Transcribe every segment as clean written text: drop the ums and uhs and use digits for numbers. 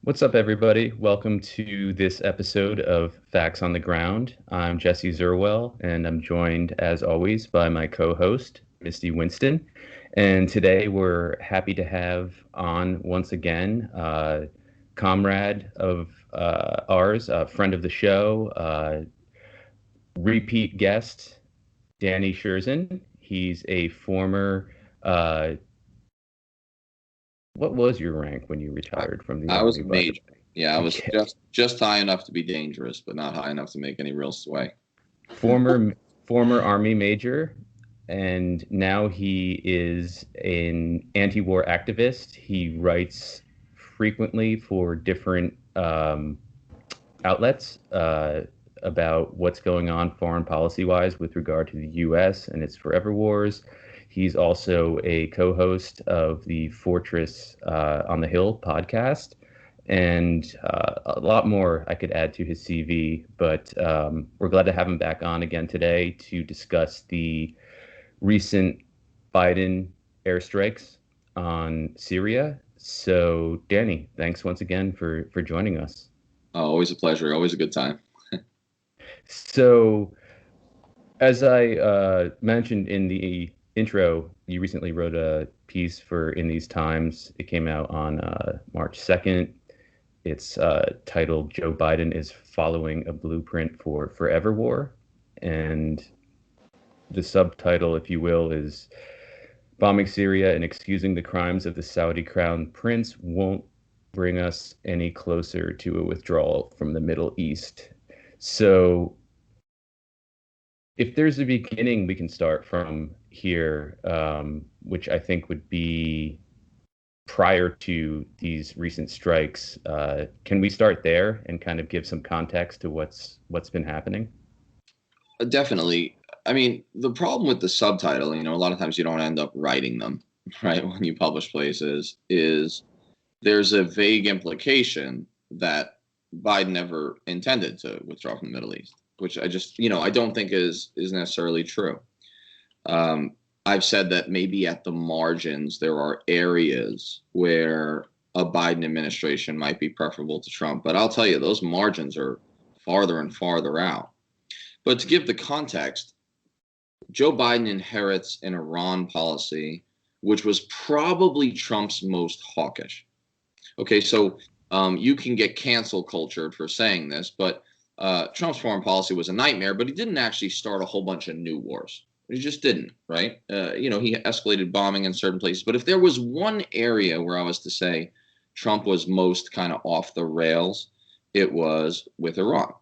What's up, everybody? Welcome to this episode of Facts on the Ground. I'm Jesse Zerwell, and I'm joined, as always, by my co-host, Misty Winston. And today we're happy to have on once again comrade of ours, a friend of the show, repeat guest, Danny Sjursen. He's a former, uh, what was your rank when you I, retired from the I was Army, a by the major. Yeah, I way? was Okay. just high enough to be dangerous, but not high enough to make any real sway. former former army major, and now he is an anti-war activist. He writes frequently for different outlets about what's going on foreign policy wise with regard to the U.S. and its forever wars. He's also a co-host of the Fortress on the Hill podcast, and a lot more I could add to his CV. But we're glad to have him back on again today to discuss the recent Biden airstrikes on Syria. So, Danny, thanks once again for joining us. Always a pleasure. Always a good time. So, as I mentioned in the intro, you recently wrote a piece for In These Times. It came out on March 2nd. It's titled Joe Biden is Following a Blueprint for Forever War. And the subtitle, if you will, is Bombing Syria and Excusing the Crimes of the Saudi Crown Prince Won't Bring Us Any Closer to a Withdrawal from the Middle East. So, if there's a beginning, we can start from here, which I think would be prior to these recent strikes. Can we start there and kind of give some context to what's been happening? Definitely. I mean, the problem with the subtitle, a lot of times you don't end up writing them, right? When you publish places, is there's a vague implication that Biden never intended to withdraw from the Middle East, which I don't think is necessarily true. Um, I've said that maybe at the margins there are areas where a Biden administration might be preferable to Trump, but I'll tell you those margins are farther and farther out. But to give the context, Joe Biden inherits an Iran policy which was probably Trump's most hawkish. Okay, so you can get cancel cultured for saying this, but Trump's foreign policy was a nightmare, but he didn't actually start a whole bunch of new wars. He just didn't, right? He escalated bombing in certain places. But if there was one area where I was to say Trump was most kind of off the rails, it was with Iran.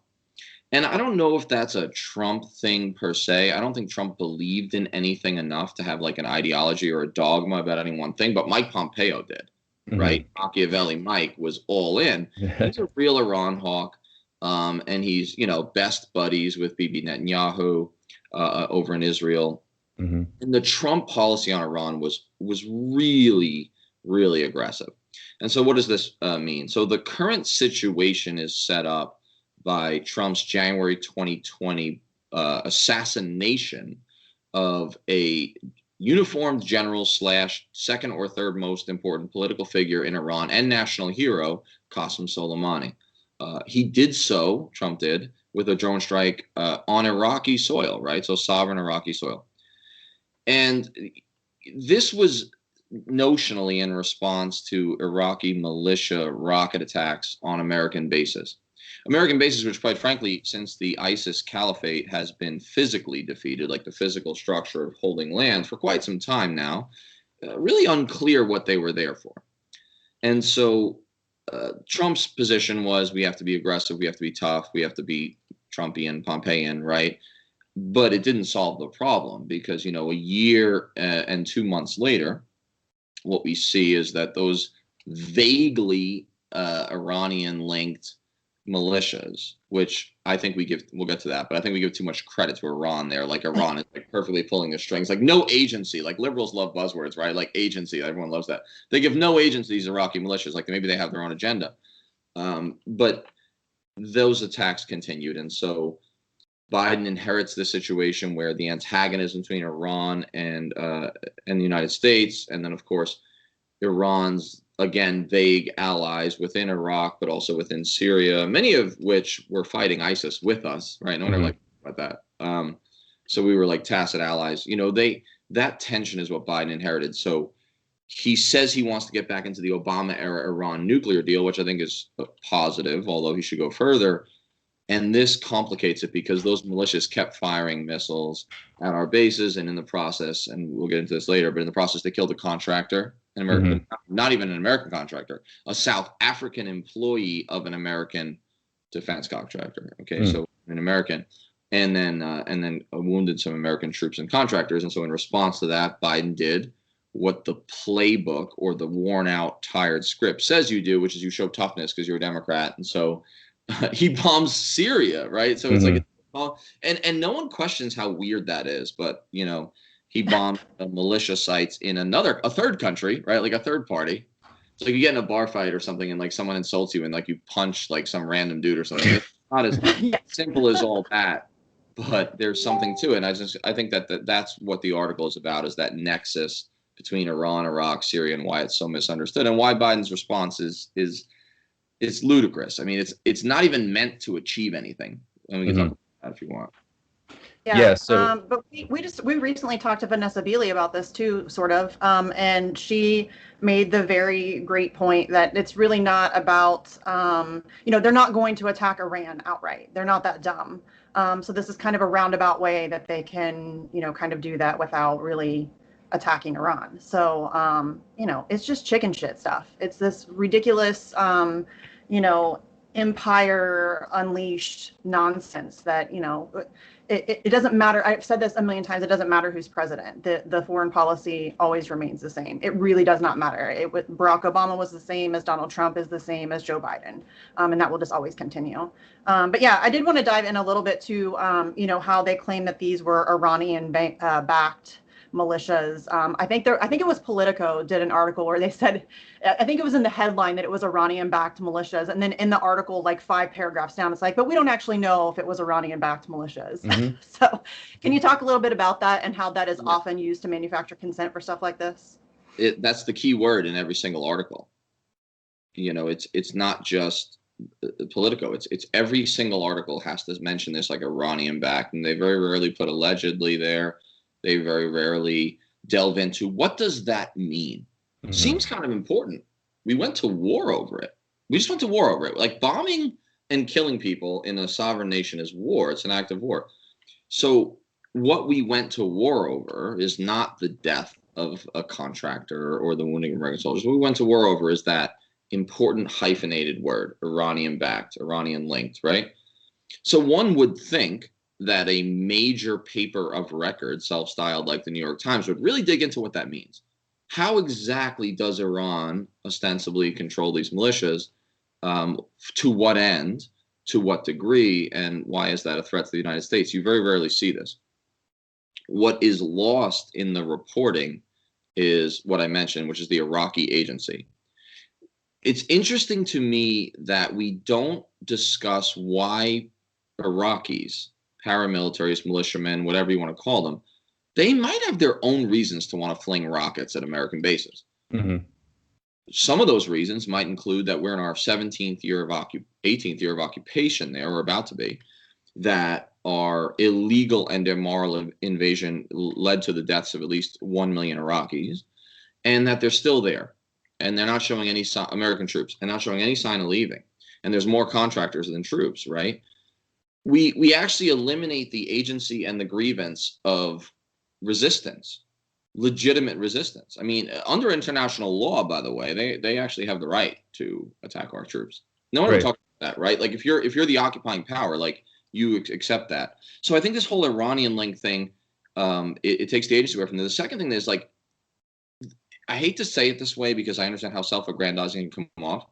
And I don't know if that's a Trump thing per se. I don't think Trump believed in anything enough to have like an ideology or a dogma about any one thing, but Mike Pompeo did, right? Hmm. Machiavelli Mike was all in. He's a real Iran hawk, and he's, best buddies with Bibi Netanyahu over in Israel. Hmm. And the Trump policy on Iran was really, really aggressive. And so, what does this mean? So, the current situation is set up by Trump's January 2020 assassination of a uniformed general slash second or third most important political figure in Iran and national hero, Qasem Soleimani. He did so, Trump did, with a drone strike on Iraqi soil, right? So sovereign Iraqi soil. And this was notionally in response to Iraqi militia rocket attacks on American bases. American bases, which, quite frankly, since the ISIS caliphate has been physically defeated, like the physical structure of holding land for quite some time now, really unclear what they were there for. And so Trump's position was we have to be aggressive, we have to be tough, we have to be Trumpian, Pompeian, right? But it didn't solve the problem because, a year and 2 months later, what we see is that those vaguely Iranian linked militias, which I think we'll get to that, but I think we give too much credit to Iran there. Like Iran is like perfectly pulling the strings, like no agency, like liberals love buzzwords, right? Like agency, everyone loves that. They give no agency to these Iraqi militias, like maybe they have their own agenda. But those attacks continued. And so Biden inherits this situation where the antagonism between Iran and the United States, and then of course Iran's again, vague allies within Iraq, but also within Syria, many of which were fighting ISIS with us, right? No one ever Hmm. liked about that. So we were like tacit allies. That tension is what Biden inherited. So he says he wants to get back into the Obama era Iran nuclear deal, which I think is positive, although he should go further. And this complicates it because those militias kept firing missiles at our bases, and in the process, and we'll get into this later, but in the process, they killed a contractor, an American, Hmm. not even an American contractor, a South African employee of an American defense contractor. Okay, Mm. so an American, and then wounded some American troops and contractors. And so, in response to that, Biden did what the playbook or the worn out, tired script says you do, which is you show toughness because you're a Democrat, and so he bombs Syria, right? So it's like, Hmm. and no one questions how weird that is, but he bombed militia sites in a third country, right? Like a third party. So like you get in a bar fight or something, and like someone insults you, and like you punch like some random dude or something. It's not as Yeah. simple as all that, but there's something to it. And I think that's what the article is about, is that nexus between Iran, Iraq, Syria, and why it's so misunderstood, and why Biden's response is it's ludicrous. I mean, it's not even meant to achieve anything. And we can talk Hmm. about that if you want. Yeah, Yeah. So. but we recently talked to Vanessa Beeley about this too, sort of, and she made the very great point that it's really not about, they're not going to attack Iran outright. They're not that dumb. So this is kind of a roundabout way that they can, kind of do that without really attacking Iran. So, it's just chicken shit stuff. It's this ridiculous, you know, empire unleashed nonsense that, it doesn't matter. I've said this a million times. It doesn't matter who's president. The foreign policy always remains the same. It really does not matter. Barack Obama was the same as Donald Trump is the same as Joe Biden, and that will just always continue. But yeah, I did want to dive in a little bit to how they claim that these were Iranian backed militias. I think it was Politico did an article where they said, I think it was in the headline that it was Iranian-backed militias, and then in the article, like 5 paragraphs down, it's like, but we don't actually know if it was Iranian-backed militias. Hmm. So, can you talk a little bit about that and how that is Yeah. often used to manufacture consent for stuff like this? That's the key word in every single article. It's not just Politico. It's every single article has to mention this, like Iranian backed, and they very rarely put allegedly there. They very rarely delve into what does that mean. Hmm. Seems kind of important. We went to war over it. We just went to war over it. Like bombing and killing people in a sovereign nation is war. It's an act of war. So what we went to war over is not the death of a contractor or the wounding of American soldiers. What we went to war over is that important hyphenated word, Iranian backed, Iranian linked, right? So one would think that a major paper of record, self-styled like the New York Times, would really dig into what that means. How exactly does Iran ostensibly control these militias? To what end? To what degree? And why is that a threat to the United States? You very rarely see this. What is lost in the reporting is what I mentioned, which is the Iraqi agency. It's interesting to me that we don't discuss why Iraqis, paramilitaries, militiamen, whatever you want to call them, they might have their own reasons to want to fling rockets at American bases. Hmm. Some of those reasons might include that we're in our 18th year of occupation there, we're about to be, that our illegal and immoral invasion led to the deaths of at least 1 million Iraqis, and that they're still there. And they're not showing any American troops, and not showing any sign of leaving. And there's more contractors than troops, right? We actually eliminate the agency and the grievance of resistance, legitimate resistance. I mean, under international law, by the way, they actually have the right to attack our troops. No one ever Right. talks about that, right? Like if you're the occupying power, like you accept that. So I think this whole Iranian link thing, it takes the agency away from there. The second thing is like, I hate to say it this way because I understand how self-aggrandizing it can come off.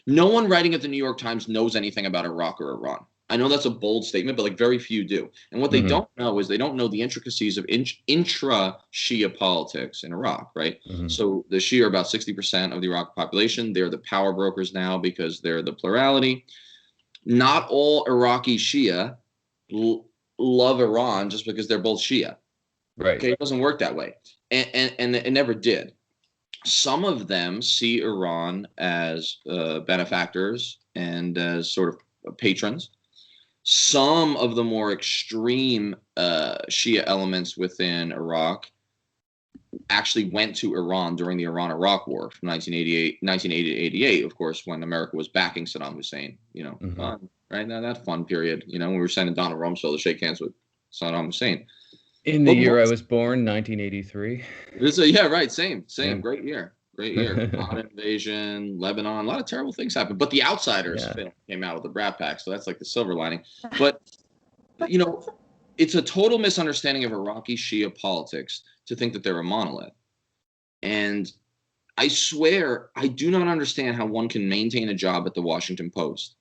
No one writing at the New York Times knows anything about Iraq or Iran. I know that's a bold statement, but like very few do. And what they Hmm. don't know is they don't know the intricacies of intra-Shia politics in Iraq, right? Hmm. So the Shia are about 60% of the Iraq population. They're the power brokers now because they're the plurality. Not all Iraqi Shia love Iran just because they're both Shia. Right. Okay, it doesn't work that way, and it never did. Some of them see Iran as benefactors and as sort of patrons. Some of the more extreme Shia elements within Iraq actually went to Iran during the Iran-Iraq War from 1980 to 88, of course, when America was backing Saddam Hussein. Right now, that fun period, when we were sending Donald Rumsfeld to shake hands with Saddam Hussein. In the year I was born, 1983. Yeah, right. Same. Yeah. Great year. Iran invasion, Lebanon, a lot of terrible things happened. But The Outsiders film came out with the Brat Pack, so that's like the silver lining. But, it's a total misunderstanding of Iraqi Shia politics to think that they're a monolith. And I swear, I do not understand how one can maintain a job at the Washington Post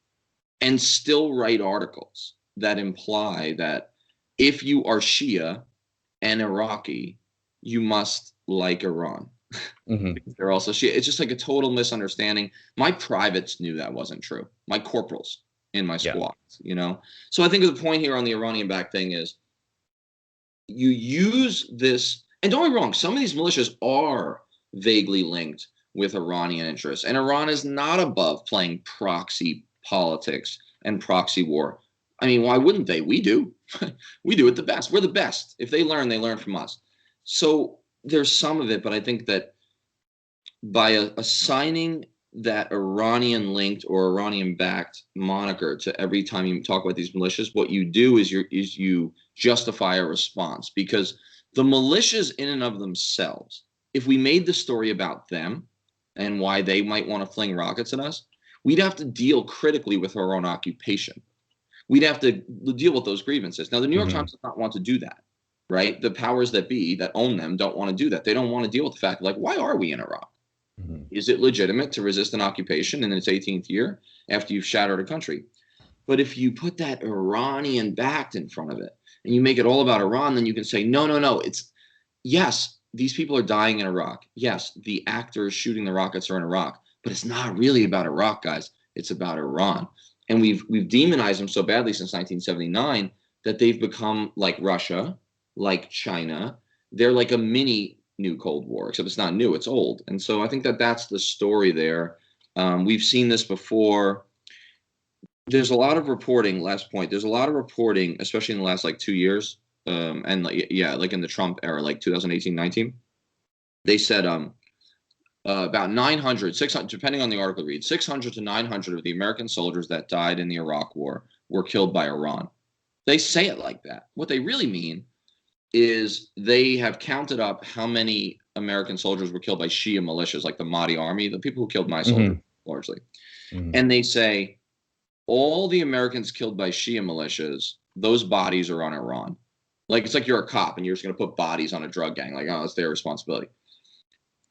and still write articles that imply that if you are Shia and Iraqi, you must like Iran. They're also Shia. It's just like a total misunderstanding. My privates knew that wasn't true. My corporals in my squads, So I think the point here on the Iranian-backed thing is you use this, and don't get me wrong, some of these militias are vaguely linked with Iranian interests, and Iran is not above playing proxy politics and proxy war. I mean, why wouldn't they? We do. We do it the best. We're the best. If they learn from us. So there's some of it, but I think that by assigning that Iranian-linked or Iranian-backed moniker to every time you talk about these militias, what you do is you justify a response, because the militias in and of themselves, if we made the story about them and why they might want to fling rockets at us, we'd have to deal critically with our own occupation. We'd have to deal with those grievances. Now, the New York Times does not want to do that, right? The powers that be that own them don't want to do that. They don't want to deal with the fact, like, why are we in Iraq? Is it legitimate to resist an occupation in its 18th year after you've shattered a country? But if you put that Iranian-backed in front of it and you make it all about Iran, then you can say, no. Yes, these people are dying in Iraq. Yes, the actors shooting the rockets are in Iraq, but it's not really about Iraq, guys. It's about Iran. And we've demonized them so badly since 1979 that they've become like Russia, like China. They're like a mini new Cold War, except it's not new, it's old. And so I think that that's the story there. We've seen this before. There's a lot of reporting, last point, there's a lot of reporting, especially in the last 2 years, and like in the Trump era, like 2018, 19. They said about 900, 600, depending on the article read, 600 to 900 of the American soldiers that died in the Iraq War were killed by Iran. They say it like that. What they really mean is they have counted up how many American soldiers were killed by Shia militias, like the Mahdi army, the people who killed my soldiers, largely. And they say all the Americans killed by Shia militias, those bodies are on Iran. Like, it's like you're a cop and you're just going to put bodies on a drug gang. Like, oh, it's their responsibility.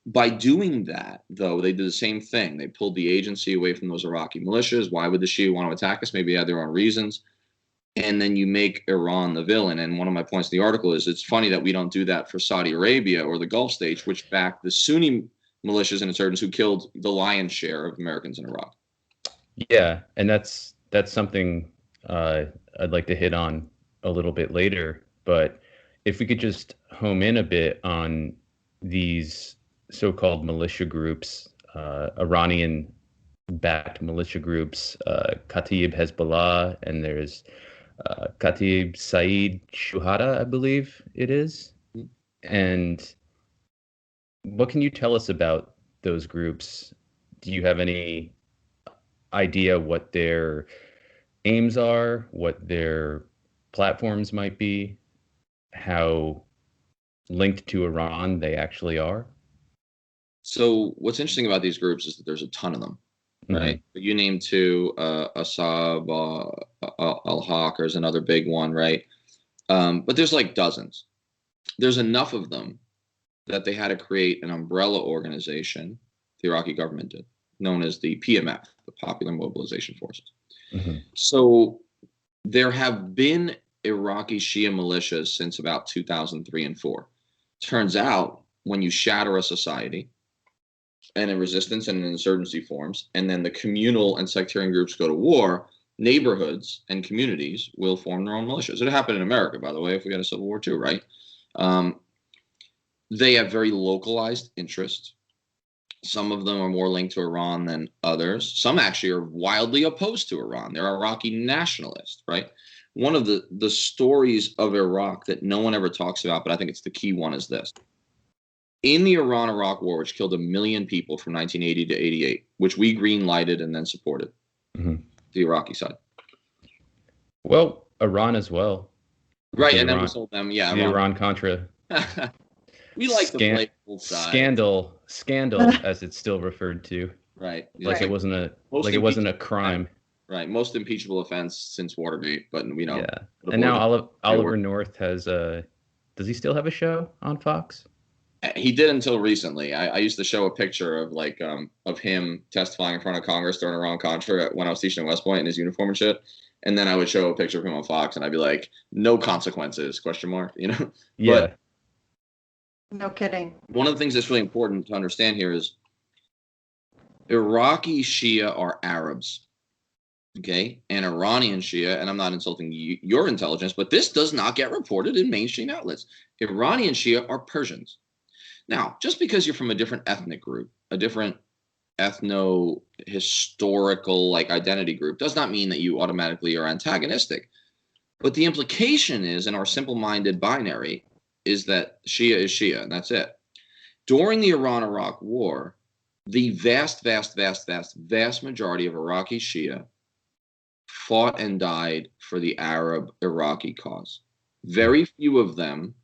By doing that, though, they did the same thing. They pulled the agency away from those Iraqi militias. Why would the Shia want to attack us? Maybe they had their own reasons. And then you make Iran the villain. And one of my points in the article is it's funny that we don't do that for Saudi Arabia or the Gulf states, which backed the Sunni militias and insurgents who killed the lion's share of Americans in Iraq. Yeah, and that's something I'd like to hit on a little bit later. But if we could just home in a bit on these so-called militia groups, Iranian-backed militia groups, Kataib Hezbollah, and there's Kataib Saeed Shuhada, I believe it is. And what can you tell us about those groups? Do you have any idea what their aims are, what their platforms might be, how linked to Iran they actually are? So what's interesting about these groups is that there's a ton of them, right? You named two, Asab al-Haq is another big one, right? But there's like dozens. There's enough of them that they had to create an umbrella organization, the Iraqi government did, known as the PMF, the Popular Mobilization Forces. So there have been Iraqi Shia militias since about 2003 and 4. Turns out when you shatter a society and a resistance and an insurgency forms, and then the communal and sectarian groups go to war, neighborhoods and communities will form their own militias. It happened in America, by the way, if we had a civil war too, right? They have very localized interests. Some of them are more linked to Iran than others. Some actually are wildly opposed to Iran. They're Iraqi nationalists, right? One of the stories of Iraq that no one ever talks about, but I think it's the key one, is this. In the Iran-Iraq war, which killed 1 million people from 1980 to 88, which we green-lighted and then supported, the Iraqi side. Well, Iran as well. Right, and then we sold them, the Iran-Contra. We like to play both sides. Scandal, as it's still referred to. Right. Like it wasn't a crime. Right. Most impeachable offense since Watergate, but we know. Yeah. And now Oliver North has does he still have a show on Fox? He did until recently. I used to show a picture of of him testifying in front of Congress during Iran-Contra when I was teaching at West Point in his uniform and shit. And then I would show a picture of him on Fox, and I'd be like, "No consequences?" ? Yeah. But, no kidding. One of the things that's really important to understand here is Iraqi Shia are Arabs, okay, and Iranian Shia. And I'm not insulting your intelligence, but this does not get reported in mainstream outlets. Iranian Shia are Persians. Now, just because you're from a different ethnic group, a different ethno-historical identity group, does not mean that you automatically are antagonistic. But the implication is, in our simple-minded binary, is that Shia is Shia, and that's it. During the Iran-Iraq war, the vast majority of Iraqi Shia fought and died for the Arab-Iraqi cause. Very few of them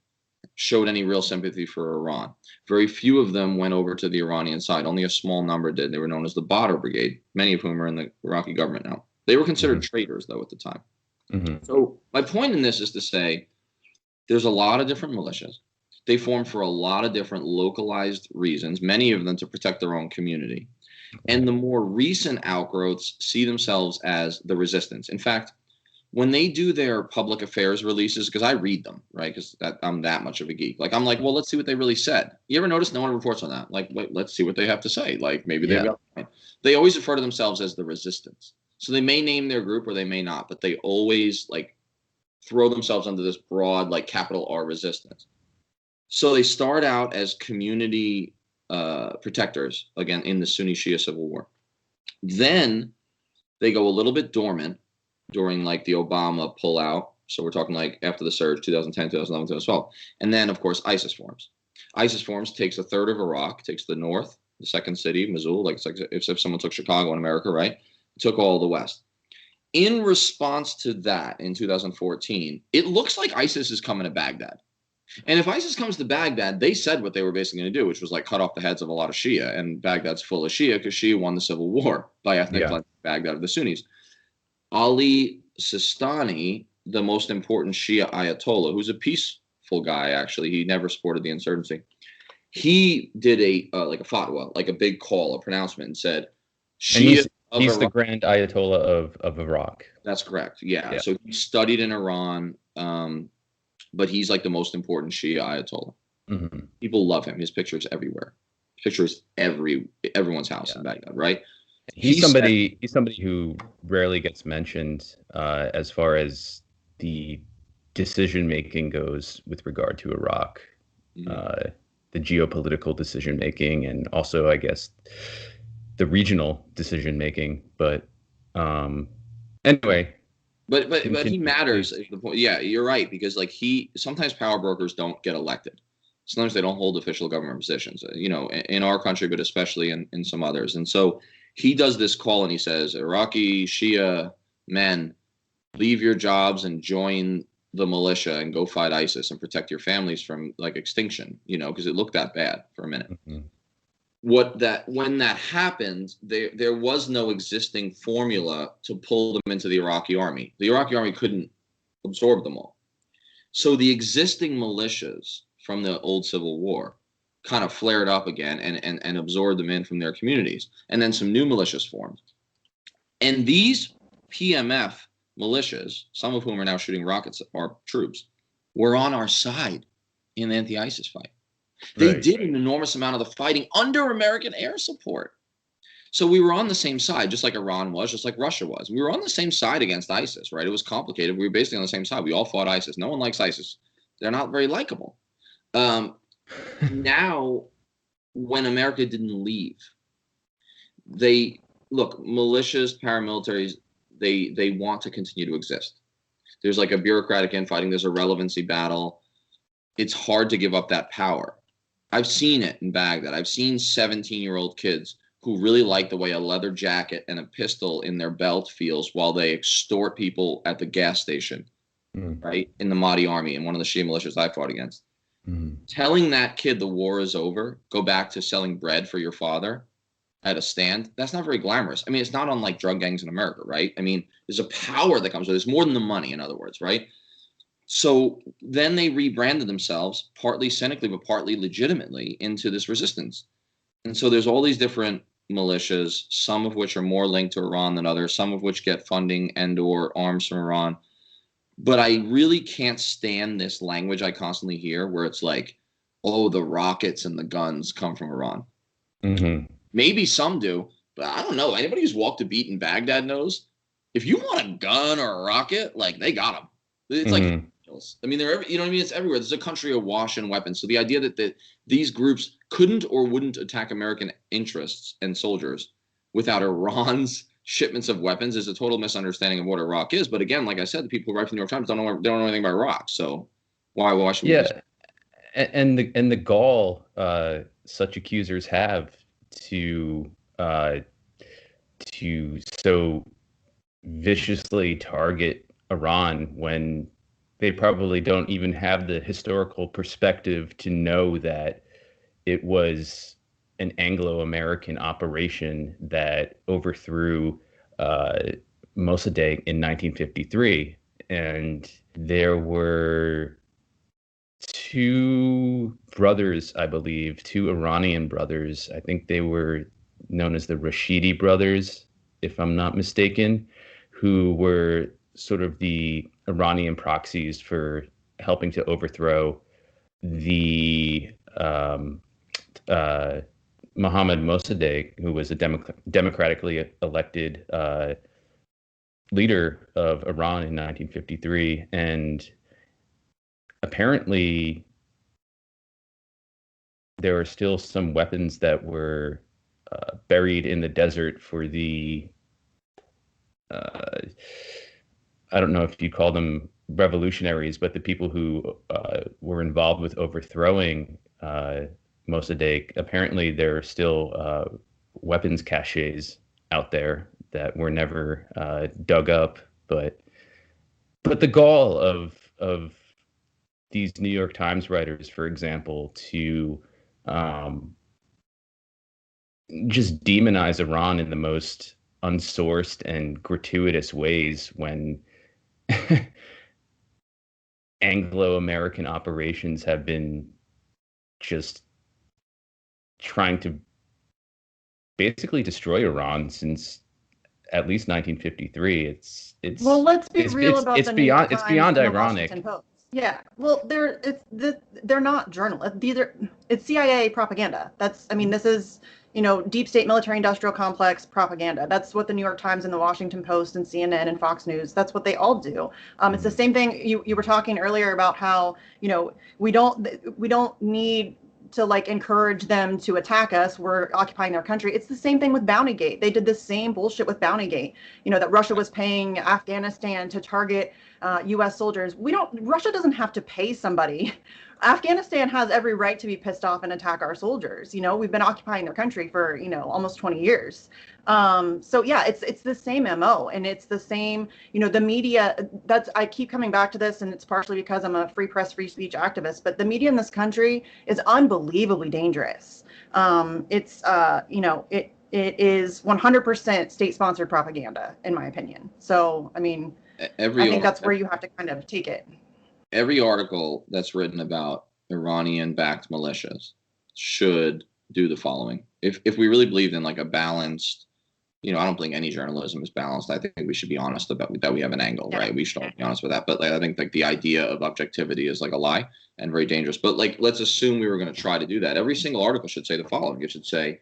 showed any real sympathy for Iran. Very few of them went over to the Iranian side. Only a small number did. They were known as the Badr Brigade, many of whom are in the Iraqi government now. They were considered traitors, though, at the time. So my point in this is to say there's a lot of different militias. They form for a lot of different localized reasons, many of them to protect their own community. And the more recent outgrowths see themselves as the resistance. In fact, when they do their public affairs releases, because I read them, right, because I'm that much of a geek. I'm like, well, let's see what they really said. You ever notice no one reports on that? Wait, let's see what they have to say. Maybe they've got. They always refer to themselves as the resistance. So they may name their group or they may not, but they always throw themselves under this broad capital R resistance. So they start out as community protectors, again, in the Sunni Shia civil war. Then they go a little bit dormant during the Obama pullout. So we're talking after the surge, 2010, 2011, 2012. And then, of course, ISIS forms. ISIS forms, takes a third of Iraq, takes the north, the second city, Mosul, it's like if someone took Chicago in America, right? Took all the west. In response to that, in 2014, it looks like ISIS is coming to Baghdad. And if ISIS comes to Baghdad, they said what they were basically going to do, which was cut off the heads of a lot of Shia. And Baghdad's full of Shia because Shia won the civil war by ethnic cleansing Baghdad of the Sunnis. Ali Sistani, the most important Shia Ayatollah, who's a peaceful guy, actually, he never supported the insurgency. He did a fatwa, a big call, a pronouncement, and said, Shia. He's the Grand Ayatollah of Iraq. That's correct. Yeah. So he studied in Iran, but he's the most important Shia Ayatollah. Mm-hmm. People love him. His picture's everywhere. His picture's everyone's house in Baghdad, right? He's somebody who rarely gets mentioned as far as the decision making goes with regard to Iraq, the geopolitical decision making, and also, I guess, the regional decision making. But anyway. But he matters. Is the point. Yeah, you're right, because sometimes power brokers don't get elected. Sometimes they don't hold official government positions. In our country, but especially in some others. And so he does this call and he says, Iraqi Shia men, leave your jobs and join the militia and go fight ISIS and protect your families from extinction, because it looked that bad for a minute. Mm-hmm. When that happened, there was no existing formula to pull them into the Iraqi army. The Iraqi army couldn't absorb them all. So the existing militias from the old civil war kind of flared up again and absorbed them in from their communities. And then some new militias formed. And these PMF militias, some of whom are now shooting rockets at our troops, were on our side in the anti-ISIS fight. They did an enormous amount of the fighting under American air support. So we were on the same side, just like Iran was, just like Russia was. We were on the same side against ISIS, right? It was complicated. We were basically on the same side. We all fought ISIS. No one likes ISIS. They're not very likable. Now when America didn't leave. They look, militias, paramilitaries, they want to continue to exist. There's like a bureaucratic infighting, there's a relevancy battle. It's hard to give up that power. I've seen it in Baghdad. I've seen 17-year-old kids who really like the way a leather jacket and a pistol in their belt feels while they extort people at the gas station, right? In the Mahdi army, in one of the Shia militias I fought against. Telling that kid the war is over, go back to selling bread for your father at a stand, that's not very glamorous. I mean, it's not unlike drug gangs in America, right? I mean, there's a power that comes with it. There's more than the money, in other words, right? So then they rebranded themselves, partly cynically, but partly legitimately, into this resistance. And so there's all these different militias, some of which are more linked to Iran than others, some of which get funding and or arms from Iran. But I really can't stand this language I constantly hear where it's like, oh, the rockets and the guns come from Iran. Maybe some do, but I don't know. Anybody who's walked a beat in Baghdad knows if you want a gun or a rocket, like they got them. It's like, I mean, they're you know what I mean? It's everywhere. There's a country awash in weapons. So the idea that these groups couldn't or wouldn't attack American interests and soldiers without Iran's shipments of weapons is a total misunderstanding of what Iraq is. But again, like I said, the people who write for the New York Times don't know anything about Iraq. So why should we? Yeah, and the gall such accusers have to so viciously target Iran when they probably don't even have the historical perspective to know that it was an Anglo-American operation that overthrew Mossadegh in 1953. And there were two brothers, I believe, two Iranian brothers. I think they were known as the Rashidi brothers, if I'm not mistaken, who were sort of the Iranian proxies for helping to overthrow the Mohammad Mossadegh, who was a democratically elected leader of Iran in 1953. And apparently there are still some weapons that were buried in the desert for the I don't know if you call them revolutionaries, but the people who were involved with overthrowing Mossadegh. Apparently there are still weapons caches out there that were never dug up, but the gall of these New York Times writers, for example, to just demonize Iran in the most unsourced and gratuitous ways when Anglo-American operations have been just trying to basically destroy Iran since at least 1953. It's Well, let's be real about it's the New York beyond it's Times beyond and the ironic. Washington Post. Yeah, well, they're not journalists. It's CIA propaganda. I mean, this is, deep state military industrial complex propaganda. That's what the New York Times and the Washington Post and CNN and Fox News, that's what they all do. It's the same thing. You were talking earlier about how, we don't need to encourage them to attack us. We're occupying their country. It's the same thing with Bountygate. They did the same bullshit with Bountygate. That Russia was paying Afghanistan to target U.S. soldiers. Russia doesn't have to pay somebody. Afghanistan has every right to be pissed off and attack our soldiers. We've been occupying their country for, almost 20 years. So yeah, it's the same MO, and it's the same, the media. I keep coming back to this, and it's partially because I'm a free press, free speech activist, but the media in this country is unbelievably dangerous. It is 100% state-sponsored propaganda, in my opinion. So, I mean, I think that's where you have to kind of take it. Every article that's written about Iranian-backed militias should do the following. If we really believed in a balanced, I don't think any journalism is balanced. I think we should be honest about that we have an angle, right? We should all be honest with that. But I think the idea of objectivity is a lie and very dangerous. But let's assume we were going to try to do that. Every single article should say the following. It should say,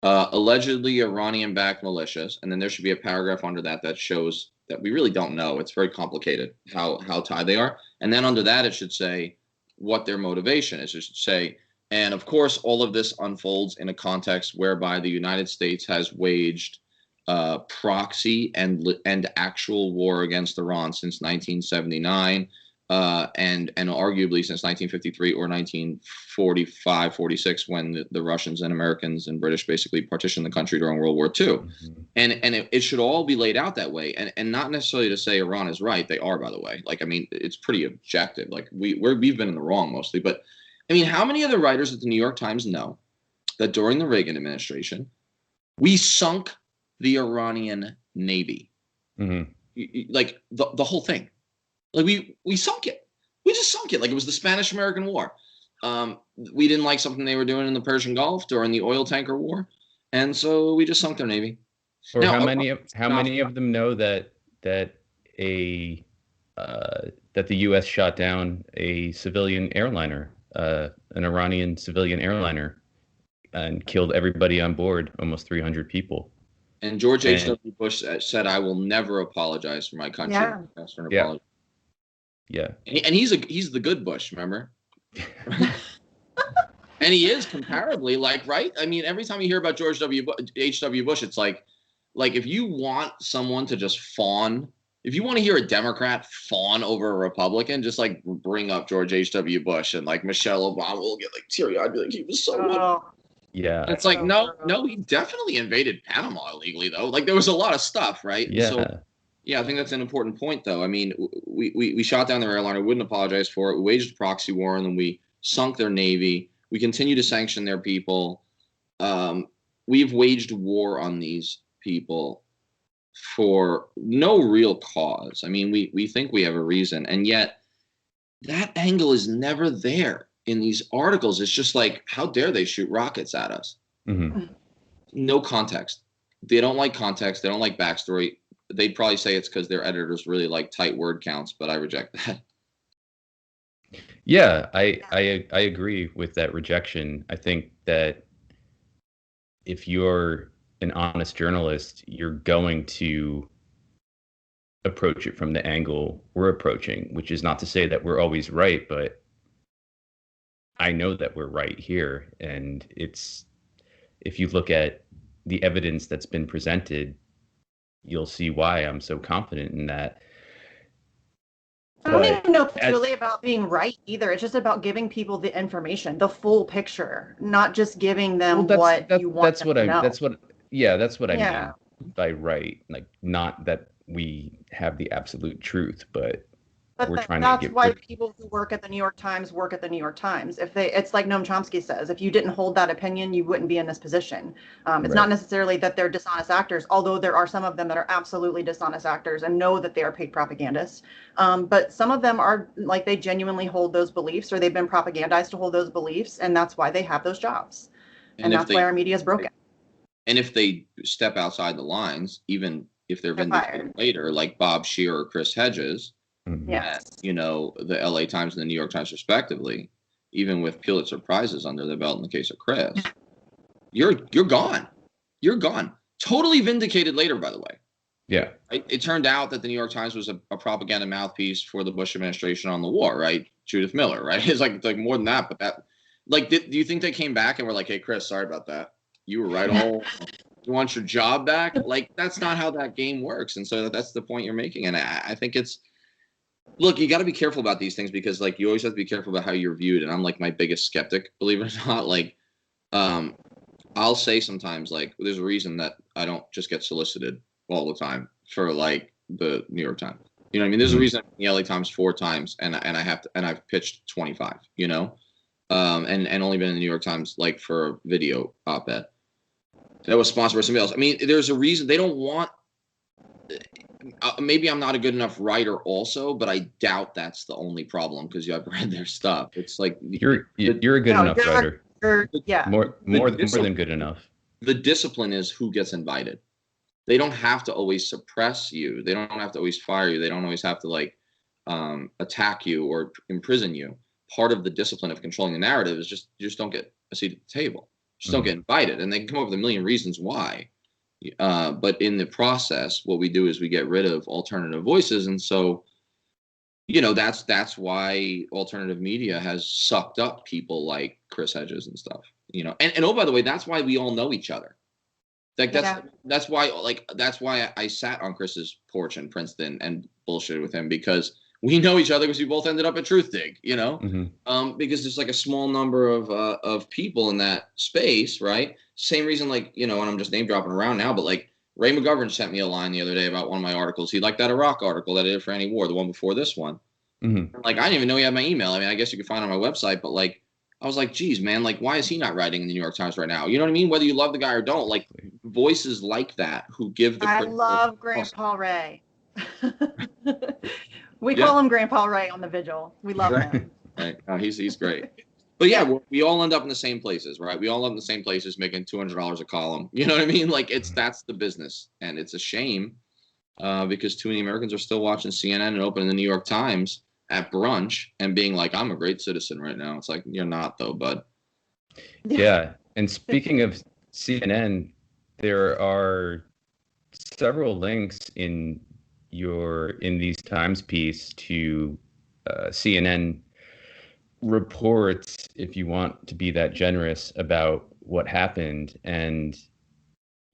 allegedly Iranian-backed militias, and then there should be a paragraph under that shows that we really don't know. It's very complicated how tied they are. And then under that, it should say what their motivation is. It should say And of course, all of this unfolds in a context whereby the United States has waged proxy and actual war against Iran since 1979, and arguably since 1953 or 1945, 46, when the Russians and Americans and British basically partitioned the country during World War II. Mm-hmm. And it should all be laid out that way, and not necessarily to say Iran is right. They are, by the way. Like, I mean, it's pretty objective. Like, we've been in the wrong mostly, but I mean, how many of the writers at the New York Times know that during the Reagan administration, we sunk the Iranian Navy? Mm-hmm. Like the whole thing. Like we sunk it. We just sunk it. Like it was the Spanish-American War. We didn't like something they were doing in the Persian Gulf during the oil tanker war, and so we just sunk their Navy. Or now, how many of them know that the U.S. shot down a civilian airliner, an Iranian civilian airliner, and killed everybody on board, almost 300 people? And George H.W. Bush said, "I will never apologize for my country." Yeah. Yeah. Yeah. And he's the good Bush, remember? And he is comparably, like, right? I mean, every time you hear about George H.W. Bush, it's like if you want someone to just fawn, if you want to hear a Democrat fawn over a Republican, just like bring up George H.W. Bush, and like Michelle Obama will get like teary-eyed, be like, he was so good. Yeah. It's like, no, he definitely invaded Panama illegally, though. Like, there was a lot of stuff, right? Yeah. So, yeah, I think that's an important point, though. I mean, we shot down their airliner, wouldn't apologize for it. We waged a proxy war, and then we sunk their Navy. We continue to sanction their people. We've waged war on these people for no real cause. I mean, we think we have a reason, and yet that angle is never there in these articles. It's just like, how dare they shoot rockets at us? Mm-hmm. No context. They don't like context. They don't like backstory. They'd probably say it's because their editors really like tight word counts, but I reject that. Yeah, I agree with that rejection. I think that if you're an honest journalist, you're going to approach it from the angle we're approaching, which is not to say that we're always right, but I know that we're right here. And it's, if you look at the evidence that's been presented, you'll see why I'm so confident in that. I don't even know if it's really about being right either. It's just about giving people the information, the full picture, not just giving them what you want them to know. That's what I mean by right. Like, not that we have the absolute truth, but we're trying to that's why people who work at the New York Times work at the New York Times. It's like Noam Chomsky says, if you didn't hold that opinion, you wouldn't be in this position. It's not necessarily that they're dishonest actors, although there are some of them that are absolutely dishonest actors and know that they are paid propagandists. But some of them are, like, they genuinely hold those beliefs, or they've been propagandized to hold those beliefs, and that's why they have those jobs. And that's why our media is broken. And if they step outside the lines, even if they're vindicated later, like Bob Scheer or Chris Hedges, yes, you know, the LA Times and the New York Times respectively, even with Pulitzer Prizes under their belt in the case of Chris, you're gone. You're gone. Totally vindicated later, by the way. Yeah. It turned out that the New York Times was a propaganda mouthpiece for the Bush administration on the war, right? Judith Miller, right? It's like more than that, but that, like, do you think they came back and were like, hey, Chris, sorry about that. You were right all. You want your job back? Like, that's not how that game works. And so that's the point you're making. And I think it's, look, you got to be careful about these things, because, like, you always have to be careful about how you're viewed. And I'm, like, my biggest skeptic, believe it or not. Like, I'll say sometimes, like, there's a reason that I don't just get solicited all the time for, like, the New York Times. You know what I mean? There's a reason I'm in the LA Times 4 times, and I've pitched 25. You know, and only been in the New York Times, like, for a video op-ed that was sponsored by somebody else. I mean, there's a reason they don't want. Maybe I'm not a good enough writer also, but I doubt that's the only problem, because I've read their stuff. It's like you're a good enough writer. More than good enough. The discipline is who gets invited. They don't have to always suppress you. They don't have to always fire you. They don't always have to, like, attack you or imprison you. Part of the discipline of controlling the narrative is you just don't get a seat at the table. Just don't get invited. And they can come up with a million reasons why. But in the process, what we do is we get rid of alternative voices. And so that's why alternative media has sucked up people like Chris Hedges and stuff. And oh, by the way, that's why we all know each other. Like Yeah. that's why I sat on Chris's porch in Princeton and bullshitted with him, because we know each other because we both ended up at Truth Dig, because there's like a small number of people in that space, right? Same reason, like, and I'm just name dropping around now, but like Ray McGovern sent me a line the other day about one of my articles. He liked that Iraq article that I did for Antiwar, the one before this one. Like, I didn't even know he had my email. I mean, I guess you could find it on my website, but like, I was like, geez, man, like, why is he not writing in the New York Times right now? You know what I mean? Whether you love the guy or don't, like, voices like that who give the I critical. love Grandpa Ray. We Yeah, call him Grandpa Ray on the Vigil. We love him. right. He's great. But yeah, we all end up in the same places, right? We all end up in the same places, making $200 a column. You know what I mean? Like, that's the business, and it's a shame because too many Americans are still watching CNN and opening the New York Times at brunch and being like, I'm a great citizen right now. It's like, you're not, though, bud. Yeah. And speaking of CNN, there are several links in these Times piece to CNN reports, if you want to be that generous, about what happened. And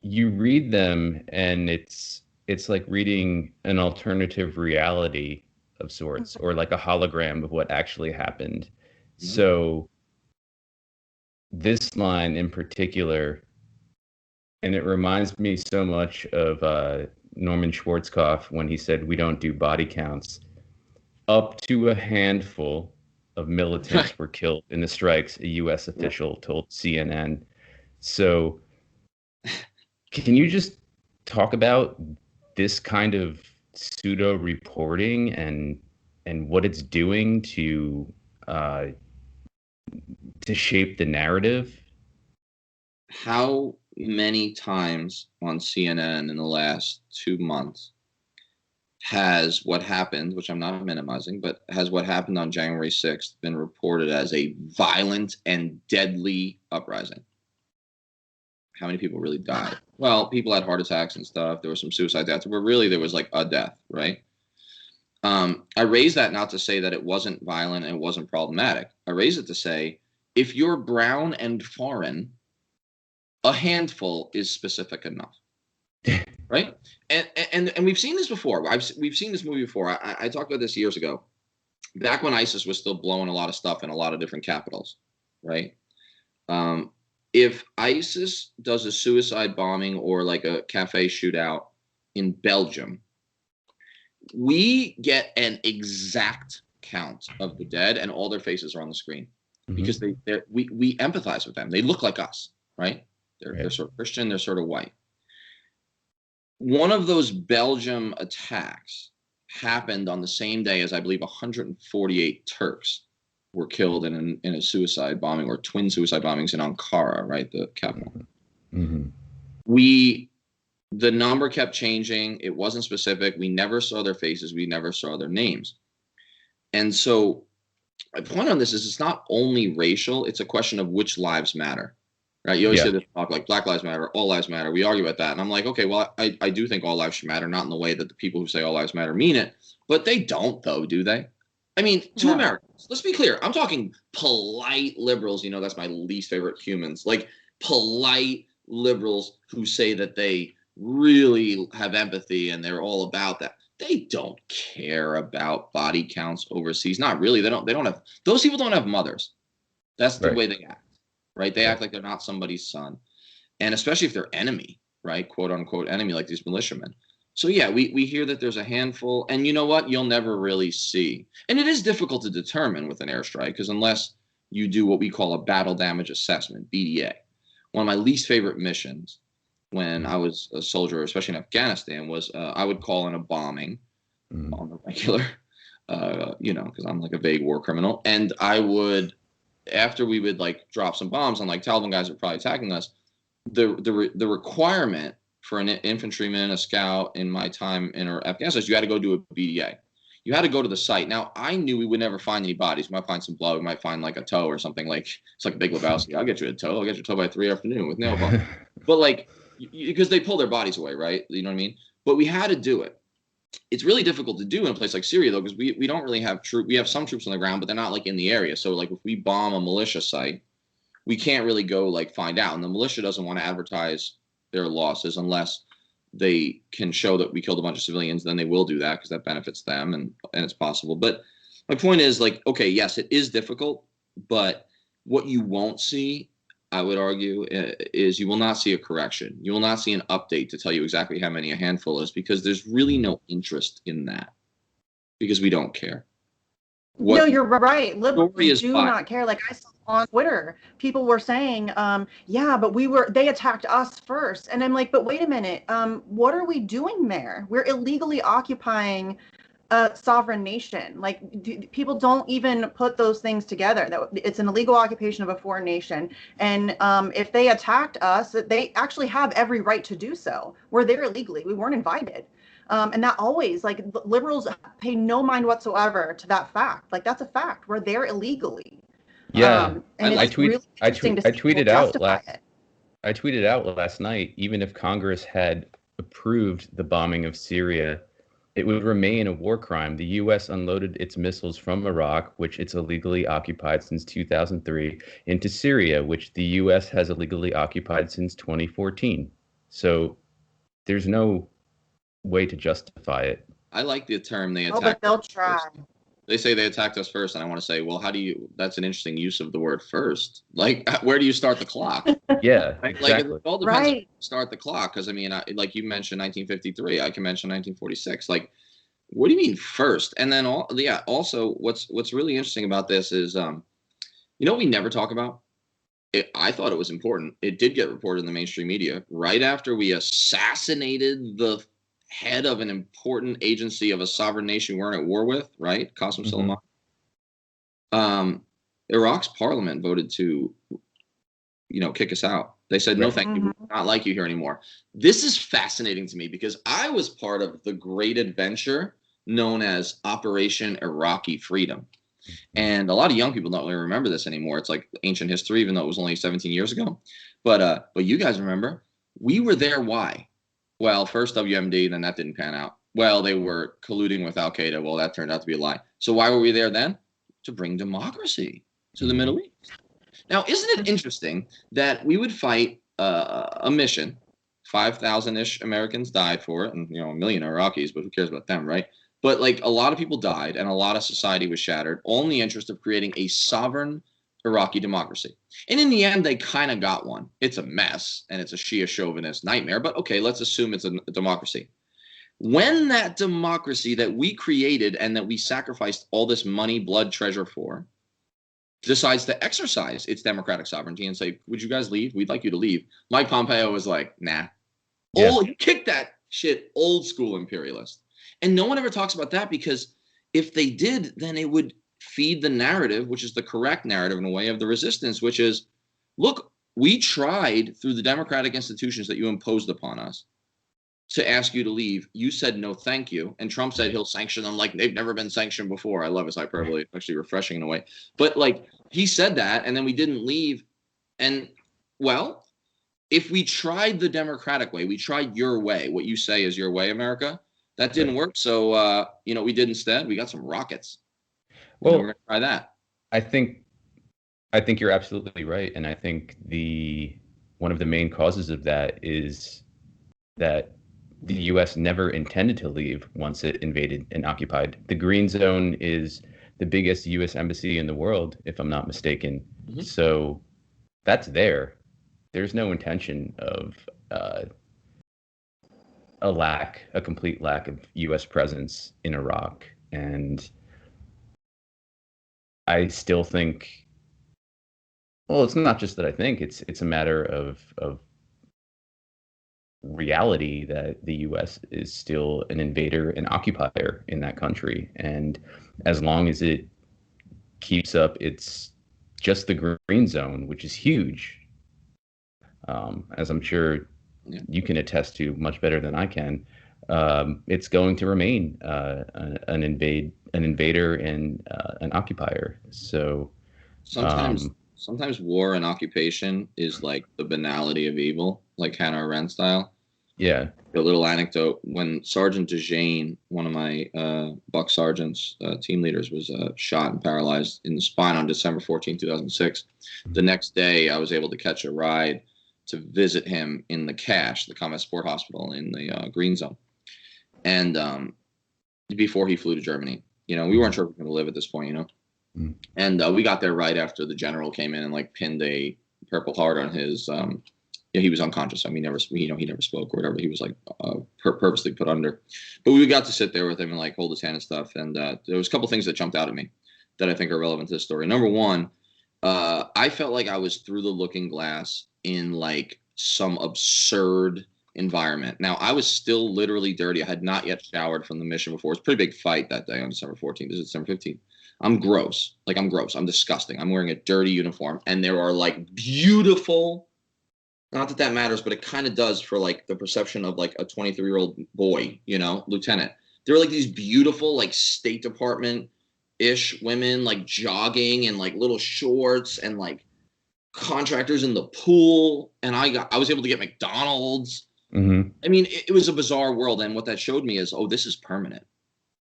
you read them and it's like reading an alternative reality of sorts, or like a hologram of what actually happened. So this line in particular, and it reminds me so much of Norman Schwarzkopf when he said, "We don't do body counts." Up to a handful of militants were killed in the strikes, a U.S. official told CNN. So can you just talk about this kind of pseudo reporting and what it's doing to shape the narrative? How many times on CNN in the last 2 months has what happened, which I'm not minimizing, but has what happened on January 6th been reported as a violent and deadly uprising? How many people really died? Well, people had heart attacks and stuff. There were some suicide deaths, but really there was like a death, right? I raise that not to say that it wasn't violent and it wasn't problematic. I raise it to say, if you're brown and foreign, a handful is specific enough, right? And we've seen this before. We've seen this movie before. I talked about this years ago, back when ISIS was still blowing a lot of stuff in a lot of different capitals, right? If ISIS does a suicide bombing or like a cafe shootout in Belgium, we get an exact count of the dead, and all their faces are on the screen because we empathize with them. They look like us, right? They're sort of Christian, they're sort of white. One of those Belgium attacks happened on the same day as, I believe, 148 Turks were killed in a suicide bombing, or twin suicide bombings in Ankara, right, the capital. The number kept changing. It wasn't specific. We never saw their faces. We never saw their names. And so my point on this is, it's not only racial. It's a question of which lives matter, right? You always hear this talk like Black Lives Matter, all lives matter. We argue about that. And I'm like, okay, well, I do think all lives should matter, not in the way that the people who say all lives matter mean it. But they don't, though, do they? I mean, to Americans, let's be clear. I'm talking polite liberals. That's my least favorite humans. Like polite liberals who say that they really have empathy and they're all about that. They don't care about body counts overseas. Not really. They don't have, those people don't have mothers. That's the way they act, right? They act like they're not somebody's son. And especially if they're enemy, right? Quote unquote enemy, like these militiamen. So yeah, we hear that there's a handful, and you know what? You'll never really see. And it is difficult to determine with an airstrike, because unless you do what we call a battle damage assessment, BDA. One of my least favorite missions when I was a soldier, especially in Afghanistan, was I would call in a bombing on the regular, because I'm like a vague war criminal. And I would, after we would like drop some bombs on like Taliban guys that were probably attacking us, the requirement for an infantryman, a scout in my time in Afghanistan, you had to go do a BDA. You had to go to the site. Now, I knew we would never find any bodies. We might find some blood. We might find like a toe or something. Like, it's like Big Lebowski. I'll get you a toe. I'll get your toe by 3 afternoon with nail polish. But like, because they pull their bodies away, right? You know what I mean? But we had to do it. It's really difficult to do in a place like Syria, though, because we don't really have troops. We have some troops on the ground, but they're not like in the area. So like if we bomb a militia site, we can't really go like find out. And the militia doesn't want to advertise their losses unless they can show that we killed a bunch of civilians. Then they will do that because that benefits them, and it's possible. But my point is, like, okay, yes, it is difficult, but what you won't see, I would argue, is you will not see a correction. You will not see an update to tell you exactly how many a handful is, because there's really no interest in that, because we don't care. No, you're right. Liberals do fine. not care. Like I saw on Twitter, people were saying, yeah, but they attacked us first. And I'm like, but wait a minute. What are we doing there? We're illegally occupying a sovereign nation. Like people don't even put those things together. That it's an illegal occupation of a foreign nation. And if they attacked us, they actually have every right to do so. We're there illegally. We weren't invited. And that always, like, liberals pay no mind whatsoever to that fact. Like, that's a fact. We're there illegally. Yeah, and I it's really interesting to see people tweeted out justify it. I tweeted out last night, even if Congress had approved the bombing of Syria, it would remain a war crime. The U.S. unloaded its missiles from Iraq, which it's illegally occupied since 2003, into Syria, which the U.S. has illegally occupied since 2014. So there's no way to justify it. I like the term they Oh, attacked. but they'll try. They say they attacked us first, and I want to say, well, that's an interesting use of the word first. Like, where do you start the clock? Yeah, Like, exactly. it all depends on start the clock, because, I mean, like you mentioned 1953, I can mention 1946. Like, what do you mean first? And then, also, what's really interesting about this is, what we never talk about? I thought it was important. It did get reported in the mainstream media right after we assassinated the head of an important agency of a sovereign nation we're at war with, right? Qasem Soleimani. Iraq's parliament voted to, kick us out. They said, no, thank you. We do not like you here anymore. This is fascinating to me because I was part of the great adventure known as Operation Iraqi Freedom. And a lot of young people don't really remember this anymore. It's like ancient history, even though it was only 17 years ago. But you guys remember, we were there. Why? Well, first WMD, then that didn't pan out. Well, they were colluding with Al-Qaeda. Well, that turned out to be a lie. So why were we there then? To bring democracy to the Middle East. Now, isn't it interesting that we would fight a mission, 5,000-ish Americans died for it, and, a million Iraqis, but who cares about them, right? But, like, a lot of people died, and a lot of society was shattered, all in the interest of creating a sovereign Iraqi democracy. And in the end, they kind of got one. It's a mess, and it's a Shia chauvinist nightmare, but okay, let's assume it's a democracy. When that democracy that we created and that we sacrificed all this money, blood, treasure for, decides to exercise its democratic sovereignty and say, would you guys leave? We'd like you to leave. Mike Pompeo was like, nah. Yeah. Kick that shit, old school imperialist. And no one ever talks about that, because if they did, then it would feed the narrative, which is the correct narrative in a way, of the resistance, which is, look, we tried through the democratic institutions that you imposed upon us to ask you to leave. You said no, thank you. And Trump said he'll sanction them like they've never been sanctioned before. I love his hyperbole. It's actually refreshing in a way. But, like, he said that, and then we didn't leave. And, well, if we tried the democratic way, we tried your way, what you say is your way, America, that didn't work. So, we did instead. We got some rockets. Well, we're gonna try that. I think you're absolutely right, and I think one of the main causes of that is that the U.S. never intended to leave once it invaded and occupied. The Green Zone is the biggest U.S. embassy in the world, if I'm not mistaken. Mm-hmm. So that's there. There's no intention of a complete lack of U.S. presence in Iraq. And I still think, well, it's not just that I think, it's a matter of reality that the U.S. is still an invader and occupier in that country. And as long as it keeps up its just the Green Zone, which is huge, as I'm sure you can attest to much better than I can, it's going to remain an invader and an occupier. So sometimes war and occupation is like the banality of evil, like Hannah Arendt style. Yeah. A little anecdote: when Sergeant DeJane, one of my buck sergeants, team leaders, was shot and paralyzed in the spine on December 14th, 2006, the next day I was able to catch a ride to visit him in the CASH, the Combat Support Hospital in the Green Zone, and before he flew to Germany. We weren't sure if we were going to live at this point, Mm. and we got there right after the general came in and like pinned a Purple Heart on his. He was unconscious. I mean, he never spoke or whatever. He was like purposely put under. But we got to sit there with him and like hold his hand and stuff. And there was a couple things that jumped out at me that I think are relevant to this story. Number one, I felt like I was through the looking glass in like some absurd environment. Now, I was still literally dirty. I had not yet showered from the mission before. It was a pretty big fight that day on December 14th. This is December 15th. I'm gross. Like, I'm gross. I'm disgusting. I'm wearing a dirty uniform. And there are like beautiful, not that that matters, but it kind of does for like the perception of like a 23-year-old boy, lieutenant. There are like these beautiful, like State Department-ish women like jogging and like little shorts and like contractors in the pool. And I was able to get McDonald's. Mm-hmm. I mean, it was a bizarre world. And what that showed me is, oh, this is permanent.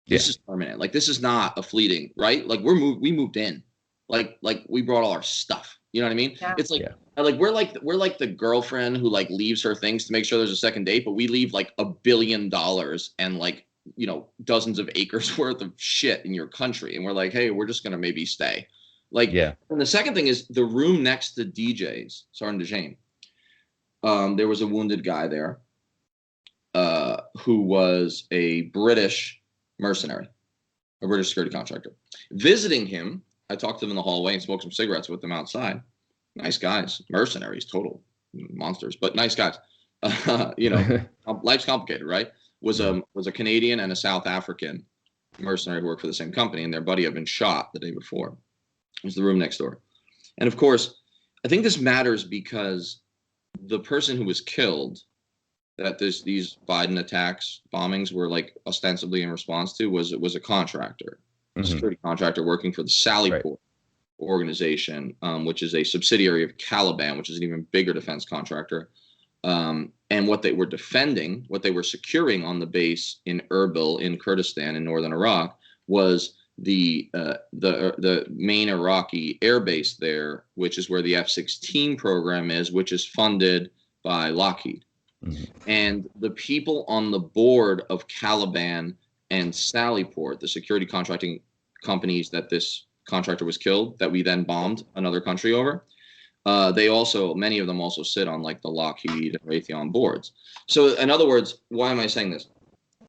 This is permanent. Like, this is not a fleeting, right? Like, we moved in. Like we brought all our stuff. You know what I mean? Yeah. It's like, we're like the girlfriend who like leaves her things to make sure there's a second date, but we leave like $1 billion and like, dozens of acres worth of shit in your country. And we're like, hey, we're just going to maybe stay. Like, Yeah. And the second thing is the room next to DJ's, Sergeant DeJane. There was a wounded guy there who was a British mercenary, a British security contractor. Visiting him, I talked to them in the hallway and smoked some cigarettes with them outside. Nice guys, mercenaries, total monsters, but nice guys. Life's complicated, right? Was a Canadian and a South African mercenary who worked for the same company, and their buddy had been shot the day before. It was the room next door. And of course, I think this matters because the person who was killed that these Biden attacks, bombings were like ostensibly in response to was a contractor, a security contractor working for the Sallyport organization, which is a subsidiary of Caliban, which is an even bigger defense contractor. And what they were defending, what they were securing on the base in Erbil in Kurdistan in northern Iraq was the main Iraqi air base there, which is where the F-16 program is, which is funded by Lockheed. Mm-hmm. And the people on the board of Caliban and Sallyport, the security contracting companies that this contractor was killed, that we then bombed another country over, many of them also sit on like the Lockheed and Raytheon boards. So in other words, why am I saying this?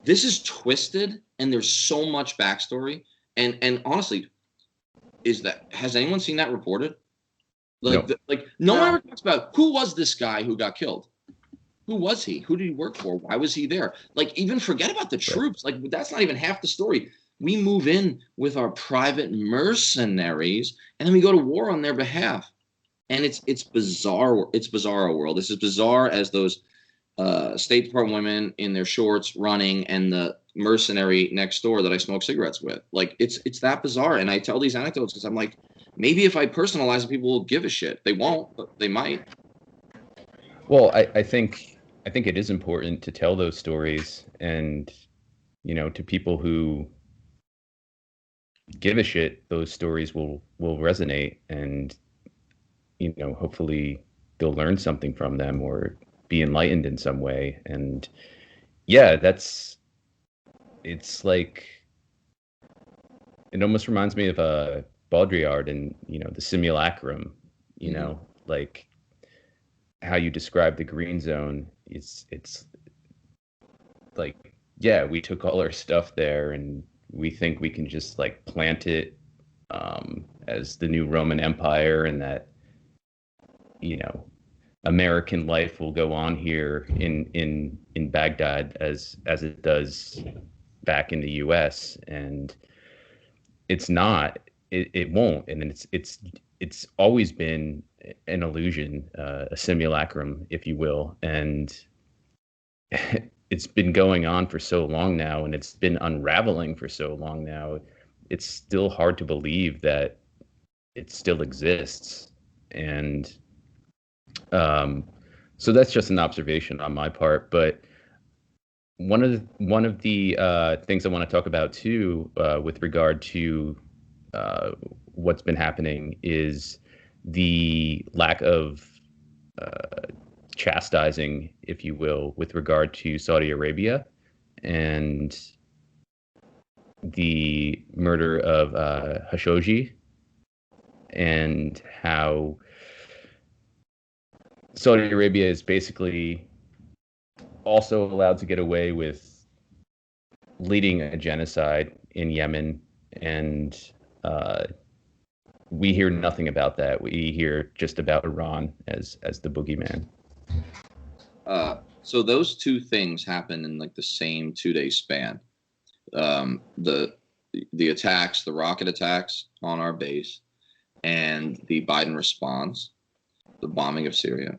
This is twisted and there's so much backstory. And honestly, has anyone seen that reported? No one ever talks about who was this guy who got killed? Who was he? Who did he work for? Why was he there? Like, even forget about the troops. Like, that's not even half the story. We move in with our private mercenaries, and then we go to war on their behalf. And it's bizarre. It's bizarro world. It's as bizarre as those State Department women in their shorts running and the mercenary next door that I smoke cigarettes with. Like, it's that bizarre. And I tell these anecdotes because I'm like, maybe if I personalize it, people will give a shit. They won't, but they might. Well, I think it is important to tell those stories, and to people who give a shit, those stories will resonate, and hopefully they'll learn something from them or be enlightened in some way. And yeah, it's like, it almost reminds me of Baudrillard and the simulacrum, like how you describe the green zone. It's like, yeah, we took all our stuff there and we think we can just like plant it as the new Roman Empire, and that American life will go on here in Baghdad as it does back in the US. And it's not. It won't. And it's always been an illusion, a simulacrum, if you will. And it's been going on for so long now, and it's been unraveling for so long now. It's still hard to believe that it still exists. And so that's just an observation on my part. But one of the things I want to talk about too, with regard to what's been happening, is the lack of chastising, if you will, with regard to Saudi Arabia and the murder of Khashoggi, and how Saudi Arabia is basically also allowed to get away with leading a genocide in Yemen, and we hear nothing about that. We hear just about Iran as the boogeyman. So those two things happen in like the same 2-day span. The attacks, the rocket attacks on our base, and the Biden response, the bombing of Syria,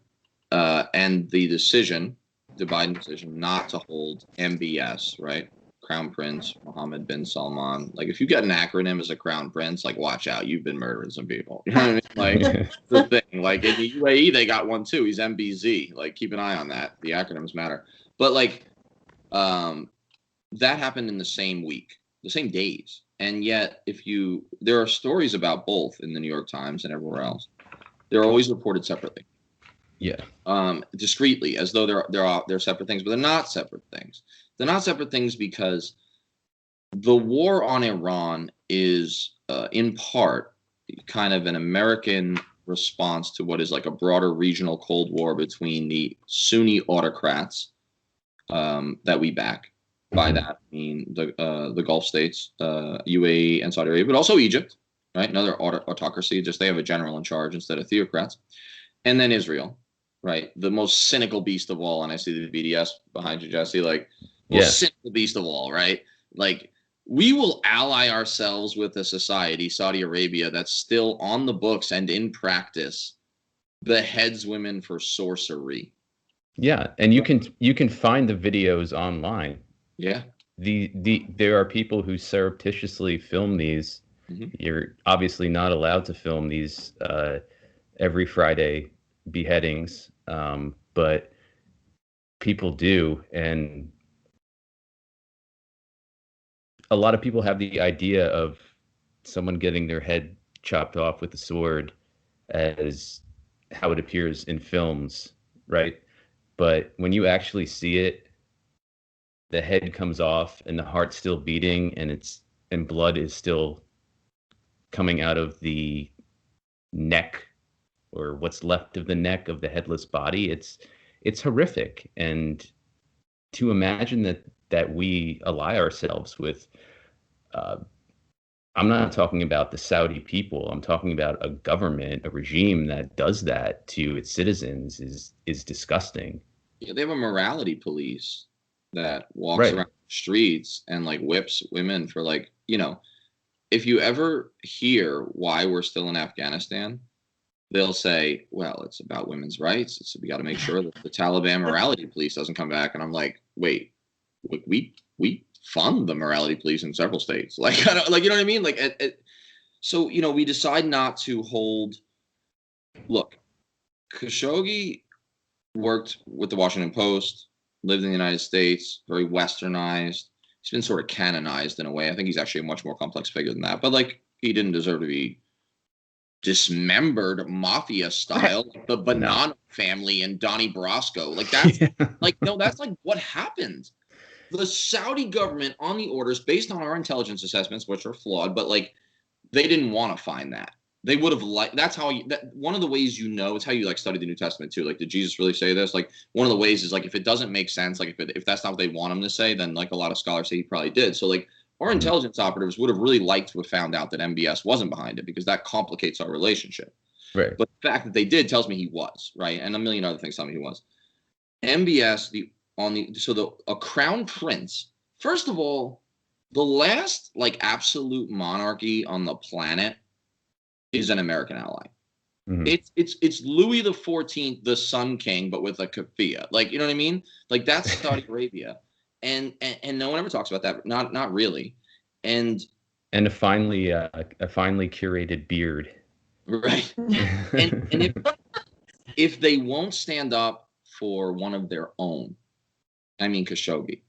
and the Biden decision not to hold MBS, right? Crown Prince Mohammed bin Salman. Like, if you get an acronym as a Crown Prince, like, watch out, you've been murdering some people. You know what I mean? Like, the thing. Like, in the UAE, they got one too. He's MBZ. Like, keep an eye on that. The acronyms matter. But like, that happened in the same week, the same days. And yet, there are stories about both in the New York Times and everywhere else. They're always reported separately. Yeah. Discreetly, as though they're separate things, but they're not separate things. They're not separate things because the war on Iran is, in part, kind of an American response to what is like a broader regional Cold War between the Sunni autocrats that we back. By that, I mean the Gulf states, UAE and Saudi Arabia, but also Egypt, right? Another autocracy, just they have a general in charge instead of theocrats. And then Israel, right? The most cynical beast of all. And I see the BDS behind you, Jesse, like, most cynical beast of all, right? Like, we will ally ourselves with a society, Saudi Arabia, that's still on the books and in practice beheads women for sorcery. Yeah, and you can find the videos online. Yeah. There are people who surreptitiously film these. Mm-hmm. You're obviously not allowed to film these every Friday beheadings, but people do, and a lot of people have the idea of someone getting their head chopped off with a sword as how it appears in films, right? But when you actually see it, the head comes off and the heart's still beating, and blood is still coming out of the neck, or what's left of the neck of the headless body. It's horrific. And to imagine that we ally ourselves with, I'm not talking about the Saudi people, I'm talking about a government, a regime that does that to its citizens, is disgusting. Yeah, they have a morality police that walks around the streets and like whips women for, like, you know, if you ever hear why we're still in Afghanistan, they'll say, well, it's about women's rights. We got to make sure that the Taliban morality police doesn't come back. And I'm like, wait, we fund the morality police in several states. Like, I don't, like, you know what I mean? Like, so, you know, we decide not to hold. Look, Khashoggi worked with the Washington Post, lived in the United States, very westernized. He's been sort of canonized in a way. I think he's actually a much more complex figure than that. But, like, he didn't deserve to be dismembered mafia style, like the Banana family and Donnie Brasco. Like, that's like, no, that's like what happened. The Saudi government, on the orders based on our intelligence assessments, which are flawed, but like, they didn't want to find that. They would have liked, that's how one of the ways, you know, it's how you like study the New Testament too. Like, did Jesus really say this? Like, one of the ways is like, if it doesn't make sense, like if that's not what they want him to say, then like a lot of scholars say he probably did. So like, our intelligence operatives would have really liked to have found out that MBS wasn't behind it, because that complicates our relationship. Right. But the fact that they did tells me he was, right? And a million other things tell me he was. MBS, a crown prince, first of all, the last like absolute monarchy on the planet is an American ally. Mm-hmm. It's Louis the 14th, the Sun King, but with a keffiyeh. Like, you know what I mean? Like, that's Saudi Arabia. And no one ever talks about that. Not really. And a finely curated beard. Right. and if they won't stand up for one of their own, I mean Khashoggi,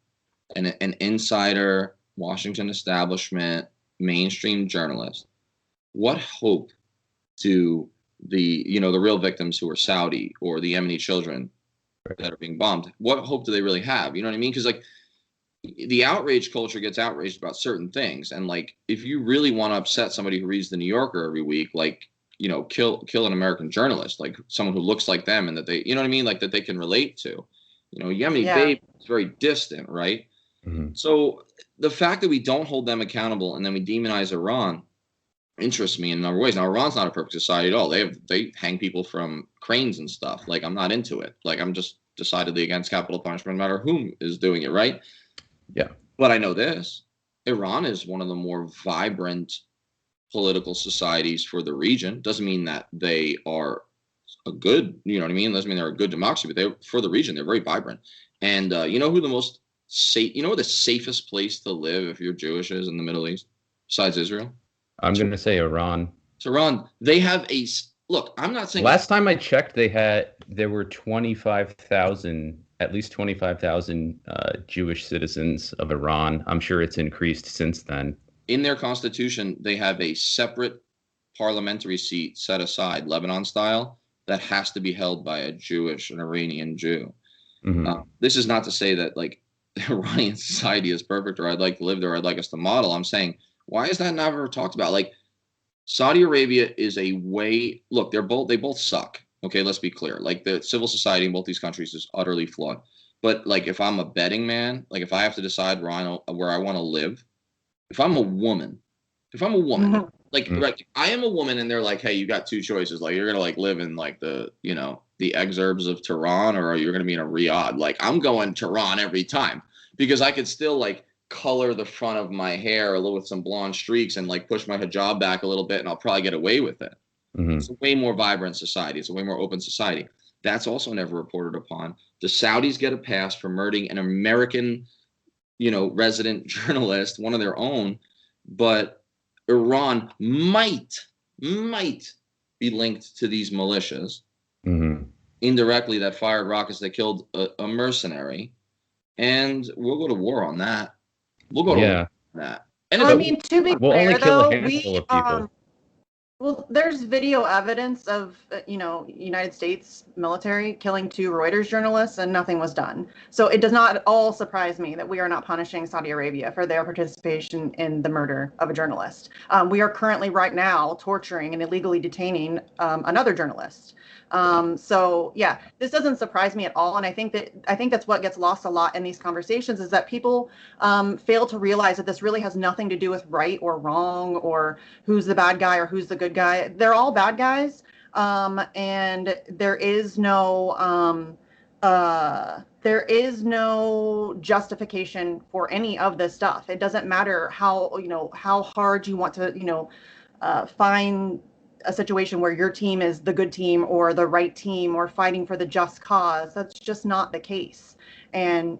an insider, Washington establishment, mainstream journalist, what hope do the real victims who are Saudi or the Yemeni children Right. that are being bombed, what hope do they really have? You know what I mean? Because like the outrage culture gets outraged about certain things, and like if you really want to upset somebody who reads the New Yorker every week, like kill an American journalist, like someone who looks like them and that they, you know what I mean, like that they can relate to. Yemeni Yeah. babe is very distant, right? Hmm. So the fact that we don't hold them accountable and then we demonize Iran interests me in a number of ways. Now, Iran's not a perfect society at all. They hang people from cranes and stuff. Like, I'm not into it. Like, I'm just decidedly against capital punishment, no matter whom is doing it, right? Yeah. But I know this: Iran is one of the more vibrant political societies for the region. Doesn't mean that they are a good, you know what I mean? Doesn't mean they're a good democracy, but they for the region they're very vibrant. And you know who the most safe, you know, the safest place to live if you're Jewish is in the Middle East, besides Israel? I'm going to say Iran. So Ron, they have a look. I'm not saying Last time I checked, there were 25,000, at least 25,000 Jewish citizens of Iran. I'm sure it's increased since then. in their constitution they have a separate parliamentary seat set aside, Lebanon style, that has to be held by a Jewish, an Iranian Jew. Hmm. This is not to say that like Iranian society is perfect or I'd like to live there or I'd like us to model. I'm saying, why is that never talked about? Like Saudi Arabia is a way. Look, they both suck. Okay, let's be clear. Like the civil society in both these countries is utterly flawed. But like if I'm a betting man, like if I have to decide where I want to live, if I'm a woman, if I'm a woman, Mhm. like I am a woman, and they're like, hey, you got two choices. Like you're gonna like live in like the exurbs of Tehran, or you're gonna be in a Riyadh. Like I'm going Tehran every time because I could still like color the front of my hair a little with some blonde streaks and like push my hijab back a little bit, and I'll probably get away with it. It's Hmm. a way more vibrant society. It's a way more open society. That's also never reported upon. The Saudis get a pass for murdering an American, resident journalist, one of their own, but Iran might be linked to these militias Hmm. indirectly that fired rockets that killed a mercenary, and we'll go to war on that. We'll go to war Yeah, on that. And Well, I it's but mean, to be we'll only fair, kill a though, handful of people. well, there's video evidence of, United States military killing two Reuters journalists, and nothing was done. So it does not at all surprise me that we are not punishing Saudi Arabia for their participation in the murder of a journalist. We are currently, right now, torturing and illegally detaining another journalist. So yeah, this doesn't surprise me at all, and I think that's what gets lost a lot in these conversations is that people fail to realize that this really has nothing to do with right or wrong or who's the bad guy or who's the good guy. They're all bad guys, and there is no justification for any of this stuff. It doesn't matter how hard you want to find a situation where your team is the good team or the right team or fighting for the just cause. That's just not the case. And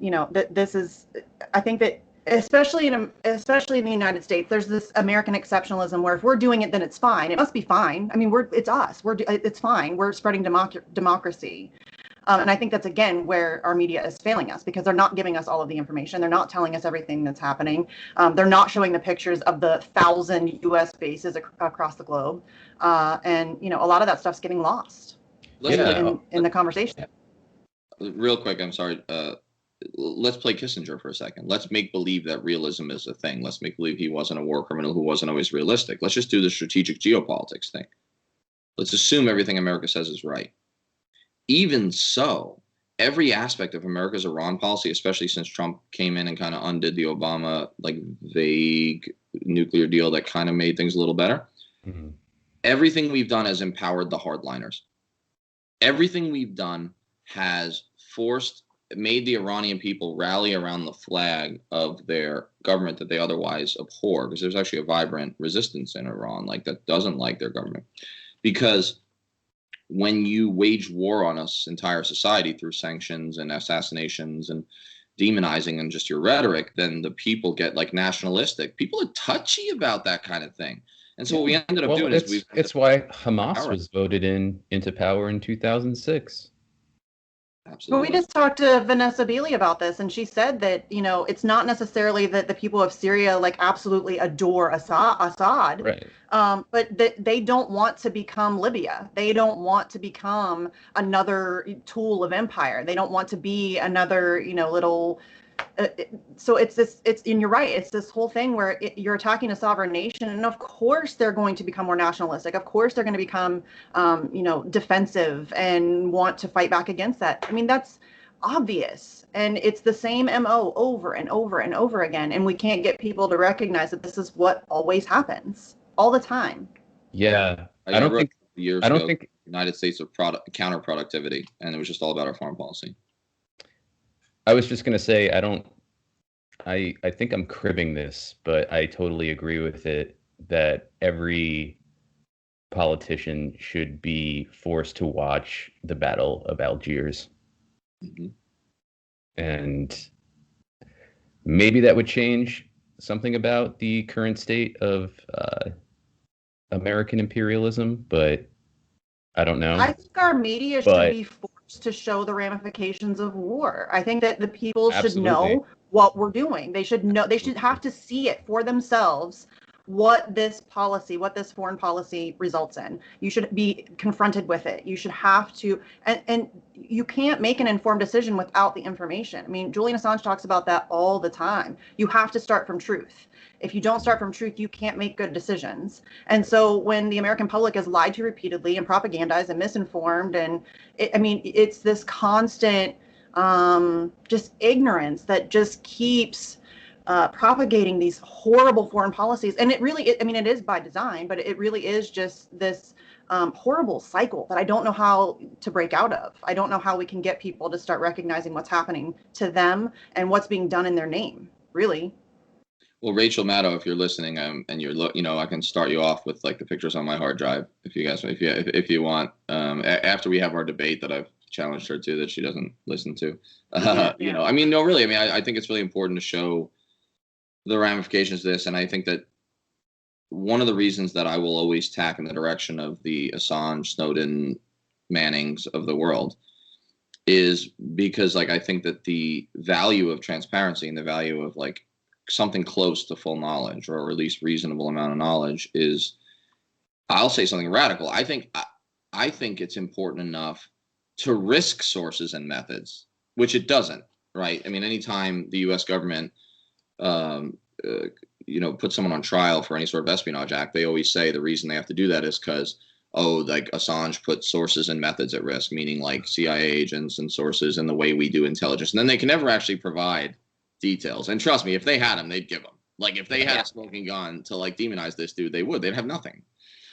this is, I think that especially in the United States, there's this American exceptionalism where if we're doing it, then it's fine. It must be fine. I mean, it's us. It's fine. We're spreading democracy. And I think that's, again, where our media is failing us because they're not giving us all of the information. They're not telling us everything that's happening. They're not showing the pictures of the 1,000 U.S. bases across the globe. And, a lot of that stuff's getting lost let's play Yeah. in the conversation. real quick. I'm sorry. Let's play Kissinger for a second. Let's make believe that realism is a thing. Let's make believe he wasn't a war criminal who wasn't always realistic. Let's just do the strategic geopolitics thing. Let's assume everything America says is right. Even so, every aspect of America's Iran policy, especially since Trump came in and kind of undid the Obama like vague nuclear deal that kind of made things a little better, Mhm. everything we've done has empowered the hardliners. Everything we've done has made the Iranian people rally around the flag of their government that they otherwise abhor, because there's actually a vibrant resistance in Iran like that doesn't like their government. Because when you wage war on us entire society through sanctions and assassinations and demonizing and just your rhetoric, then the people get like nationalistic. People are touchy about that kind of thing. And so what we Yeah. ended up Well, doing is we've ended it's why up Hamas power. was voted into power in 2006. But we Absolutely. just talked to Vanessa Beeley about this, and she said that, it's not necessarily that the people of Syria like absolutely adore Assad, Right. but that they don't want to become Libya. They don't want to become another tool of empire. They don't want to be another, little so it's this and you're right, it's this whole thing where you're attacking a sovereign nation, and of course they're going to become more nationalistic, of course they're going to become defensive and want to fight back against that. I mean, that's obvious, and it's the same mo over and over and over again, and we can't get people to recognize that this is what always happens all the time. Yeah. I wrote years I don't ago, think United States of product counterproductivity, and it was just all about our foreign policy. I was just gonna say I think I'm cribbing this, but I totally agree with it that every politician should be forced to watch the Battle of Algiers. Hmm. And maybe that would change something about the current state of American imperialism, but I don't know. I think our media should But be forced to show the ramifications of war. I think that the people should absolutely. know what we're doing. They should know, they should have to see it for themselves what this policy, what this foreign policy results in. You should be confronted with it. You should have to, and you can't make an informed decision without the information. I mean, Julian Assange talks about that all the time. You have to start from truth. If you don't start from truth, you can't make good decisions. And so when the American public is lied to repeatedly and propagandized and misinformed, and it's this constant just ignorance that just keeps propagating these horrible foreign policies. And it is by design, but it really is just this horrible cycle that I don't know how to break out of. I don't know how we can get people to start recognizing what's happening to them and what's being done in their name, really. Well, Rachel Maddow, if you're listening, and I can start you off with like the pictures on my hard drive if you guys, if you want. After we have our debate that I've challenged her to that she doesn't listen to. Yeah. I mean, no, really. I mean, I think it's really important to show the ramifications of this, and I think that one of the reasons that I will always tack in the direction of the Assange, Snowden, Mannings of the world is because, like, I think that the value of transparency and the value of like something close to full knowledge, or at least reasonable amount of knowledge, is, I'll say something radical. I think it's important enough to risk sources and methods, which it doesn't, right? I mean, anytime the U.S. government, put someone on trial for any sort of espionage act, they always say the reason they have to do that is because, like Assange put sources and methods at risk, meaning like CIA agents and sources and the way we do intelligence. And then they can never actually provide details. And trust me, if they had them, they'd give them. Like if they had a smoking gun to like demonize this dude, they would. They'd have nothing.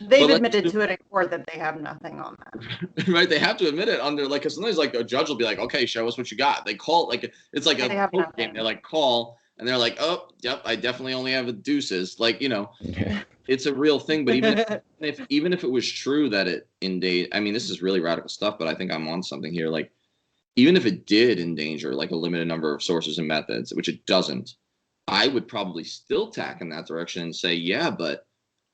They've admitted to it in court that they have nothing on that. Right? They have to admit it under like, because sometimes like a judge will be like, okay, show us what you got. They call like it's like a poker game. They're like, call, and they're like, oh, yep, I definitely only have a deuces. Like, it's a real thing. But even if it was true that it I mean, this is really radical stuff, but I think I'm on something here. Like, even if it did endanger like a limited number of sources and methods, which it doesn't, I would probably still tack in that direction and say, yeah, but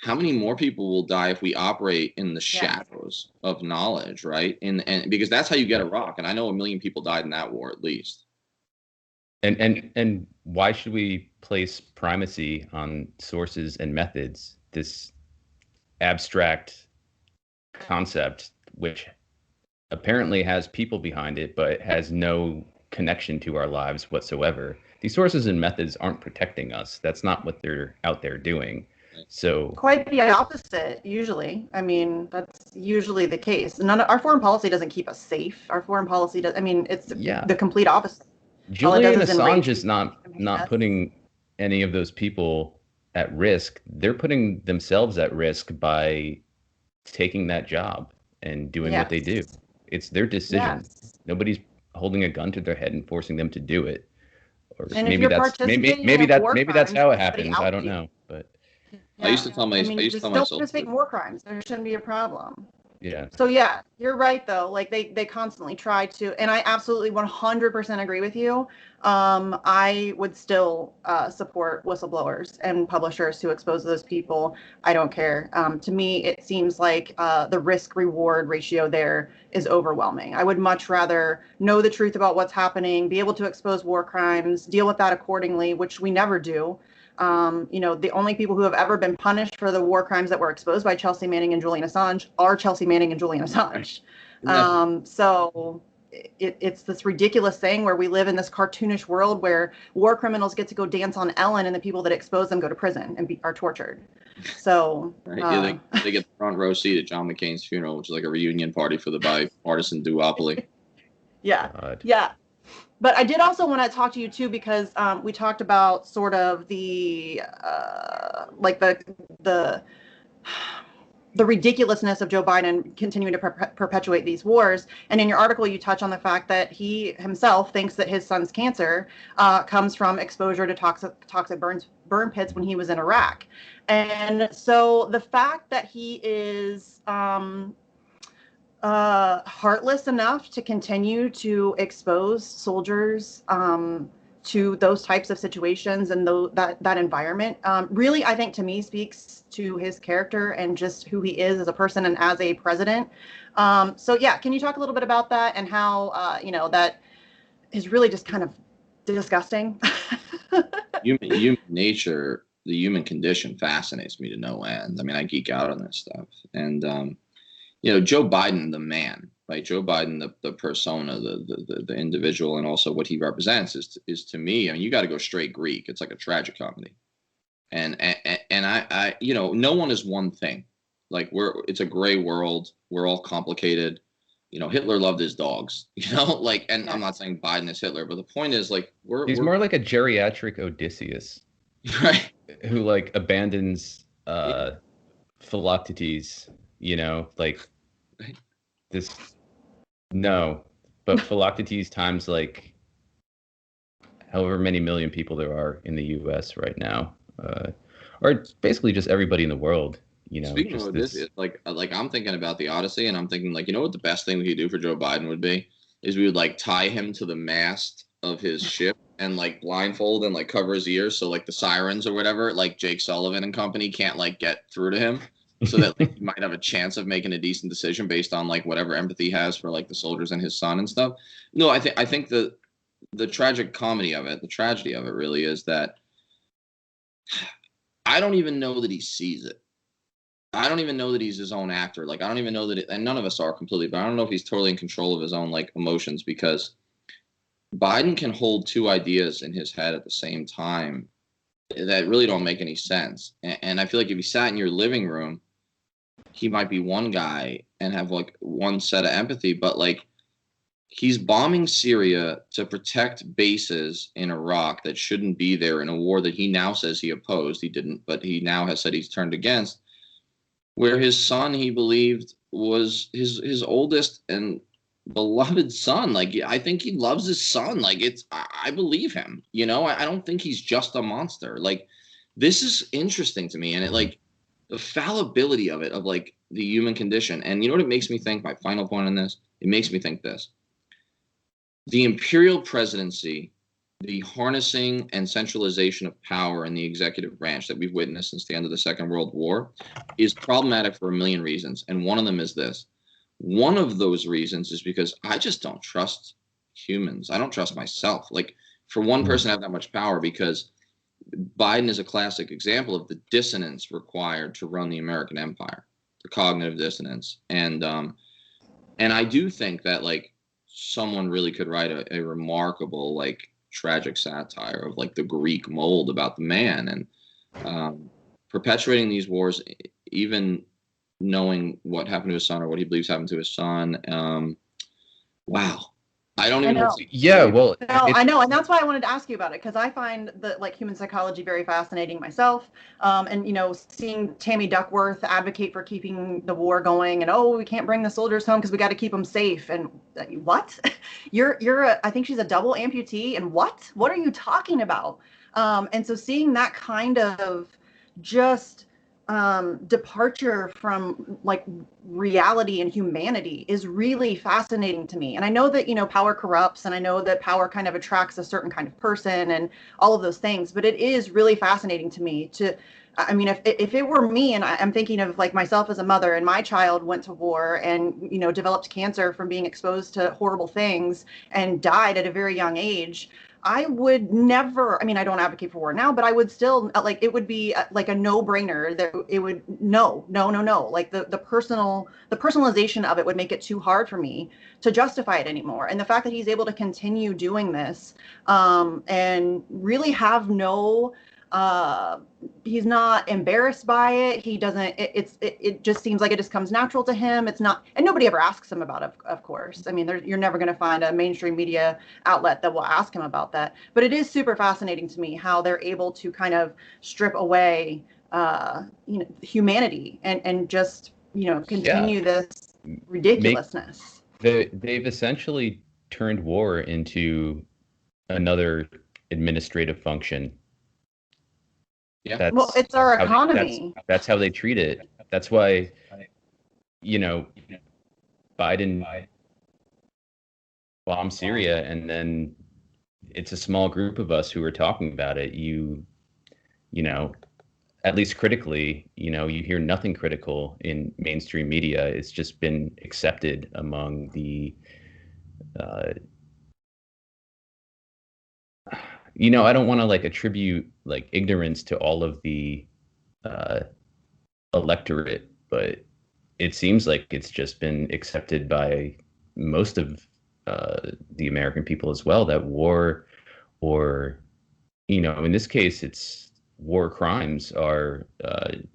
how many more people will die if we operate in the shadows of knowledge, right? And because that's how you get Iraq. And I know 1 million people died in that war, at least. And why should we place primacy on sources and methods? This abstract concept, which apparently has people behind it, but has no connection to our lives whatsoever. These sources and methods aren't protecting us. That's not what they're out there doing. So quite the opposite, usually. I mean, that's usually the case. Our foreign policy doesn't keep us safe. Our foreign policy does. I mean, it's the complete opposite. Julian Assange is not putting any of those people at risk. They're putting themselves at risk by taking that job and doing what they do. It's their decision. Nobody's holding a gun to their head and forcing them to do it. Or and maybe that's how it happens. I don't know, but I used to tell myself, don't participate in war crimes. There shouldn't be a problem. Yeah. So yeah, you're right though. Like they constantly try to, and I absolutely 100% agree with you. I would still support whistleblowers and publishers who expose those people. I don't care. To me, it seems like the risk-reward ratio there is overwhelming. I would much rather know the truth about what's happening, be able to expose war crimes, deal with that accordingly, which we never do. The only people who have ever been punished for the war crimes that were exposed by Chelsea Manning and Julian Assange are Chelsea Manning and Julian Assange. So it's this ridiculous thing where we live in this cartoonish world where war criminals get to go dance on Ellen and the people that expose them go to prison and are tortured. So right. Yeah, they get the front row seat at John McCain's funeral, which is like a reunion party for the bipartisan duopoly. Yeah. God. Yeah. But I did also want to talk to you too, because we talked about sort of the the ridiculousness of Joe Biden continuing to perpetuate these wars. And in your article, you touch on the fact that he himself thinks that his son's cancer comes from exposure to toxic burn pits when he was in Iraq. And so the fact that he is heartless enough to continue to expose soldiers to those types of situations and that environment really, I think, to me, speaks to his character and just who he is as a person and as a president. So yeah, can you talk a little bit about that and how that is really just kind of disgusting? Human nature, the human condition fascinates me to no end. I mean, I geek out on this stuff. And Joe Biden, the man, right? Joe Biden, the persona, the individual, and also what he represents is to me. I mean, you got to go straight Greek. It's like a tragic comedy, and I no one is one thing. Like it's a gray world. We're all complicated. Hitler loved his dogs. And I'm not saying Biden is Hitler, but the point is, like, he's more like a geriatric Odysseus, right? Who like abandons Philoctetes. Like this. No, but Philoctetes times like however many million people there are in the U.S. right now, or basically just everybody in the world. Speaking of this, like I'm thinking about the Odyssey, and I'm thinking, like, what the best thing we could do for Joe Biden would be is we would like tie him to the mast of his ship and like blindfold and like cover his ears so like the sirens or whatever, like Jake Sullivan and company, can't like get through to him. So that like, he might have a chance of making a decent decision based on like whatever empathy he has for like the soldiers and his son and stuff. No, I think the tragic comedy of it, the tragedy of it really is that I don't even know that he sees it. I don't even know that he's his own actor. Like, I don't even know that and none of us are completely, but I don't know if he's totally in control of his own like emotions, because Biden can hold two ideas in his head at the same time that really don't make any sense. And I feel like if you sat in your living room, he might be one guy and have like one set of empathy, but like he's bombing Syria to protect bases in Iraq that shouldn't be there in a war that he now says he opposed. He didn't, but he now has said he's turned against, where his son, he believed, was his oldest and beloved son. Like, I think he loves his son. Like, I believe him, I don't think he's just a monster. Like, this is interesting to me. And it like, the fallibility of it, of like the human condition. And you know what it makes me think? My final point on this, it makes me think this. The imperial presidency, the harnessing and centralization of power in the executive branch that we've witnessed since the end of the Second World War is problematic for a million reasons. And one of them is this. One of those reasons is because I just don't trust humans. I don't trust myself. Like, for one person to have that much power, because Biden is a classic example of the dissonance required to run the American empire, the cognitive dissonance. And I do think that like someone really could write a remarkable, like, tragic satire of like the Greek mold about the man, and perpetuating these wars, even knowing what happened to his son or what he believes happened to his son. Wow. I don't even know. Yeah, well, no, I know, and that's why I wanted to ask you about it, because I find the like human psychology very fascinating myself. And seeing Tammy Duckworth advocate for keeping the war going, and we can't bring the soldiers home because we got to keep them safe. And what? I think she's a double amputee, and what are you talking about? And so seeing that kind of just departure from like reality and humanity is really fascinating to me. And I know that, power corrupts, and I know that power kind of attracts a certain kind of person and all of those things, but it is really fascinating to me to, I mean, if it were me, and I'm thinking of like myself as a mother, and my child went to war and, developed cancer from being exposed to horrible things and died at a very young age, I would never, I mean, I don't advocate for war now, but I would still, like, it would be like a no-brainer that it would, no, no, no, no. Like the personalization of it would make it too hard for me to justify it anymore. And the fact that he's able to continue doing this, and really have no, he's not embarrassed by it. He doesn't, it just seems like it just comes natural to him. It's not, and nobody ever asks him about it, of course. I mean, you're never going to find a mainstream media outlet that will ask him about that. But it is super fascinating to me how they're able to kind of strip away, humanity and just, Yeah, continue this make ridiculousness. they've essentially turned war into another administrative function. Yeah. Well, That's it's our how economy. that's how they treat it. That's why, you know, Biden bombed Syria, and then it's a small group of us who are talking about it. You know, at least critically, you hear nothing critical in mainstream media. It's just been accepted among the, uh, I don't want to like attribute like ignorance to all of the uh, electorate, but it seems like it's just been accepted by most of the American people as well that war, or in this case, it's war crimes are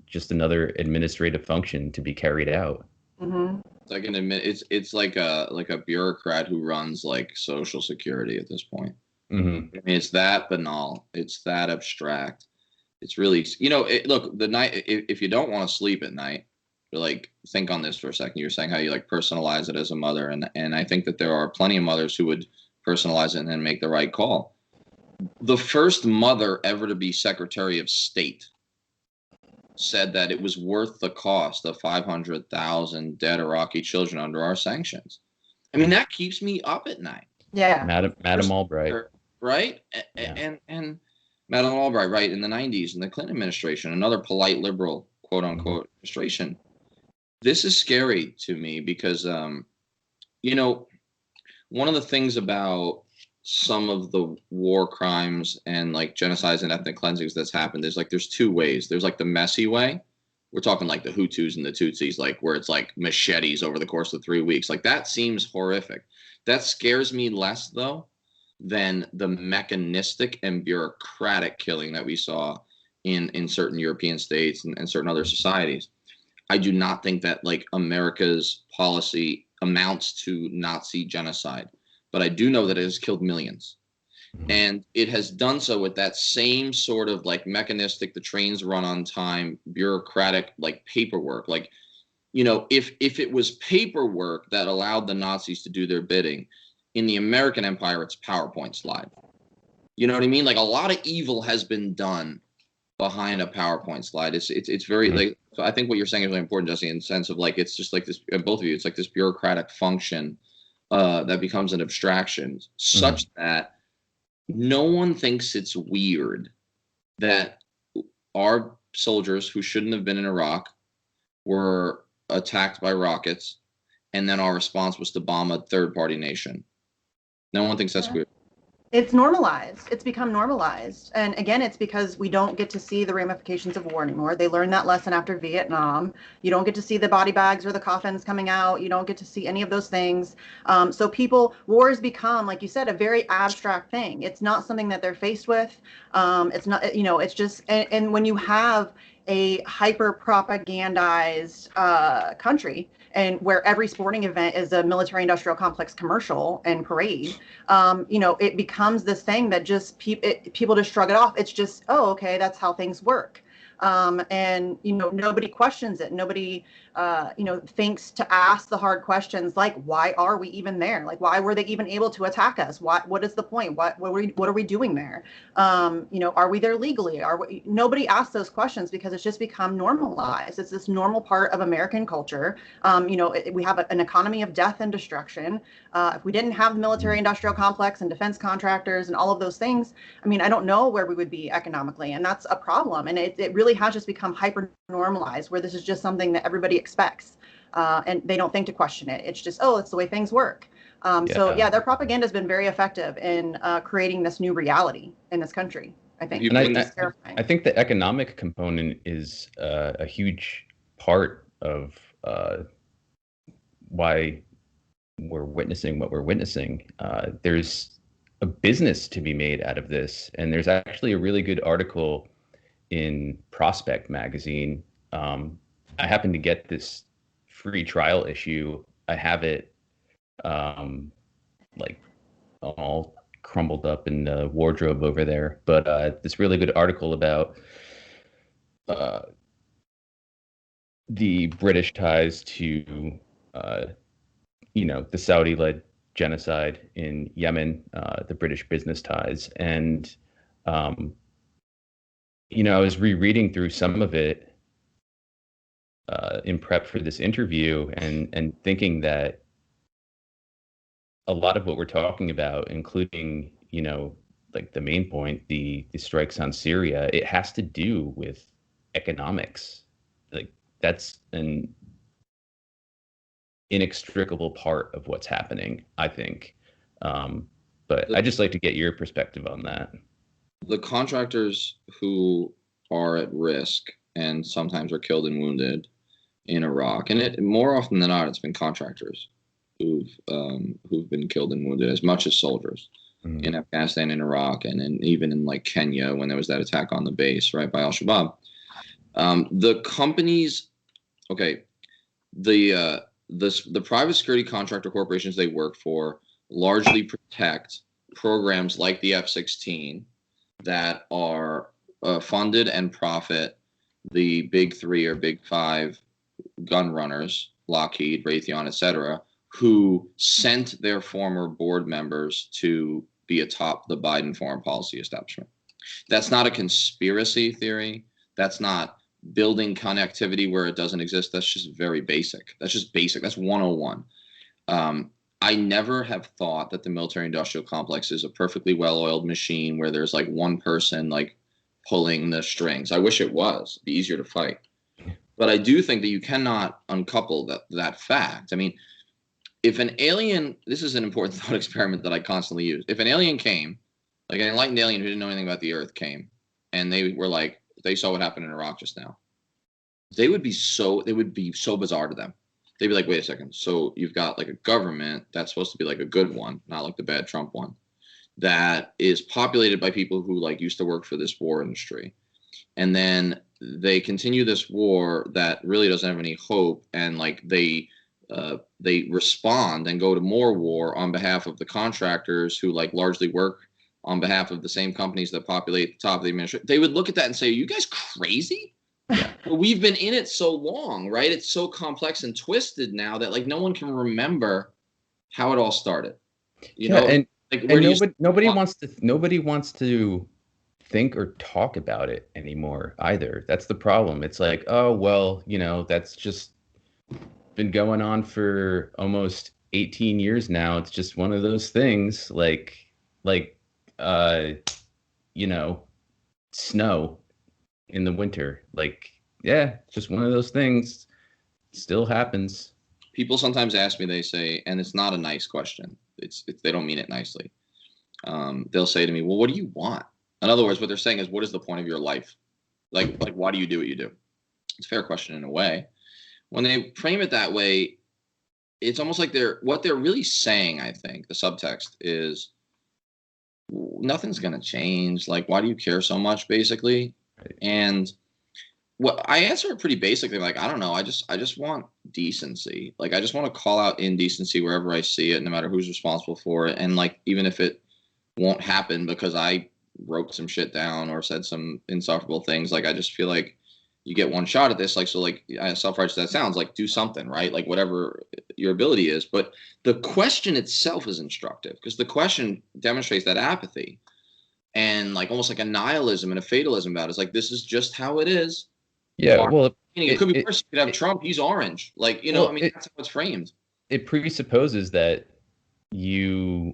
just another administrative function to be carried out. Hmm. I can admit it's like a bureaucrat who runs like Social Security at this point. Hmm. I mean, it's that banal. It's that abstract. It's really, look, the night, if you don't want to sleep at night, like, think on this for a second. You're saying how you like personalize it as a mother. And I think that there are plenty of mothers who would personalize it and then make the right call. The first mother ever to be Secretary of State said that it was worth the cost of 500,000 dead Iraqi children under our sanctions. I mean, that keeps me up at night. Yeah. Madam Albright. Right? Yeah. And Madeleine Albright, right, in the 90s, in the Clinton administration, another polite liberal, quote unquote, administration. This is scary to me because, one of the things about some of the war crimes and like genocides and ethnic cleansings that's happened is like there's two ways. There's like the messy way. We're talking like the Hutus and the Tutsis, like where it's like machetes over the course of 3 weeks. Like that seems horrific. That scares me less though than the mechanistic and bureaucratic killing that we saw in certain European states and certain other societies. I do not think that like America's policy amounts to Nazi genocide, but I do know that it has killed millions. And it has done so with that same sort of like mechanistic, the trains run on time, bureaucratic like paperwork. Like, if it was paperwork that allowed the Nazis to do their bidding, in the American Empire, it's PowerPoint slide. You know what I mean? Like a lot of evil has been done behind a PowerPoint slide. It's very like, so I think what you're saying is really important, Jesse, in the sense of like it's just like this, both of you, it's like this bureaucratic function that becomes an abstraction such that no one thinks it's weird that our soldiers who shouldn't have been in Iraq were attacked by rockets, and then our response was to bomb a third-party nation. No one thinks that's weird. It's normalized. It's become normalized. And again, it's because we don't get to see the ramifications of war anymore. They learned that lesson after Vietnam. You don't get to see the body bags or the coffins coming out. You don't get to see any of those things. So wars become, like you said, a very abstract thing. It's not something that they're faced with. It's not, it's just, and when you have a hyper propagandized country, and where every sporting event is a military industrial complex commercial and parade, it becomes this thing that just people just shrug it off. It's just, oh, okay, that's how things work. And nobody questions it. Nobody thinks to ask the hard questions like, why are we even there? Like, why were they even able to attack us? What is the point? What are we doing there? Are we there legally? Nobody asks those questions because it's just become normalized. It's this normal part of American culture. We have an economy of death and destruction. If we didn't have the military industrial complex and defense contractors and all of those things, I mean, I don't know where we would be economically, and that's a problem. And it really has just become hyper normalized, where this is just something that everybody expects, and they don't think to question it. It's just, oh, it's the way things work. So yeah, their propaganda has been very effective in creating this new reality in this country, I think. And I think the economic component is a huge part of why we're witnessing what we're witnessing. There's a business to be made out of this, and there's actually a really good article in Prospect magazine. I happen to get this free trial issue. I have it like all crumbled up in the wardrobe over there, but this really good article about the British ties to the Saudi-led genocide in Yemen, the British business ties. And I was rereading through some of it in prep for this interview, and thinking that a lot of what we're talking about, including like the main point, the strikes on Syria, it has to do with economics. Like, that's an inextricable part of what's happening, I think. But I'd just like to get your perspective on that. The contractors who are at risk and sometimes are killed and wounded in Iraq, and more often than not, it's been contractors who've been killed and wounded as much as soldiers in Afghanistan and Iraq, and even in like Kenya when there was that attack on the base, right, by Al-Shabaab. The companies, okay, the private security contractor corporations they work for largely protect programs like the F-16 that are funded and profit the big three or big five gun runners, Lockheed, Raytheon, etc., who sent their former board members to be atop the Biden foreign policy establishment. That's not a conspiracy theory. That's not building connectivity where it doesn't exist. That's just very basic. That's just basic. That's 101. I never have thought that the military industrial complex is a perfectly well-oiled machine where there's like one person like pulling the strings. I wish it was. It'd be easier to fight. But I do think that you cannot uncouple that fact. I mean, if an alien, this is an important thought experiment that I constantly use. If an alien came, like an enlightened alien who didn't know anything about the Earth came, and they were like, they saw what happened in Iraq just now, they would be so bizarre to them. They'd be like, wait a second. So you've got like a government that's supposed to be like a good one, not like the bad Trump one, that is populated by people who like used to work for this war industry. And then they continue this war that really doesn't have any hope. And like they respond and go to more war on behalf of the contractors who like largely work on behalf of the same companies that populate the top of the administration. They would look at that and say, are you guys crazy? Yeah. Well, we've been in it so long, right? It's so complex and twisted now that like no one can remember how it all started. You know, and, like, and nobody wants to think or talk about it anymore either. That's the problem. It's like, oh well, that's just been going on for almost 18 years now. It's just one of those things, like snow in the winter. Like, yeah, just one of those things. Still happens. People sometimes ask me, they say, and it's not a nice question. It's they don't mean it nicely. They'll say to me, well, what do you want? In other words, what they're saying is, what is the point of your life? Like why do you do what you do? It's a fair question in a way. When they frame it that way, it's almost like what they're really saying, I think, the subtext is, nothing's going to change. Like, why do you care so much, basically? Right. And what I answer it pretty basically, like, I don't know. I just want decency. Like, I just want to call out indecency wherever I see it, no matter who's responsible for it. And like, even if it won't happen because I wrote some shit down or said some insufferable things, like, I just feel like you get one shot at this. Like, so like self-righteous that sounds like, do something, right? Like whatever your ability is. But the question itself is instructive because the question demonstrates that apathy and like almost like a nihilism and a fatalism about it. It's like, this is just how it is. Yeah, well, It could be it, worse. You could have it Trump. He's orange. Like, you know, I well mean, it that's how it's framed. it presupposes that you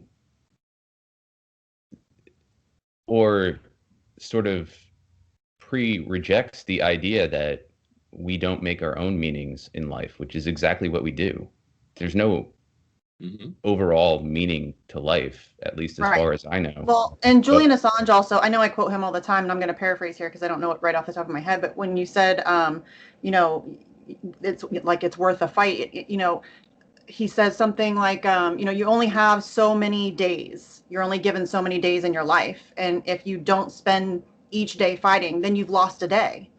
or sort of pre-rejects the idea that we don't make our own meanings in life, which is exactly what we do. There's no Mm-hmm. overall meaning to life, at least as Right. far as I know. Well, and But Julian Assange also, I know I quote him all the time, and I'm going to paraphrase here because I don't know it right off the top of my head. But when you said, you know, it's like it's worth a fight, he says something like, you only have so many days. You're only given so many days in your life. And if you don't spend each day fighting, then you've lost a day.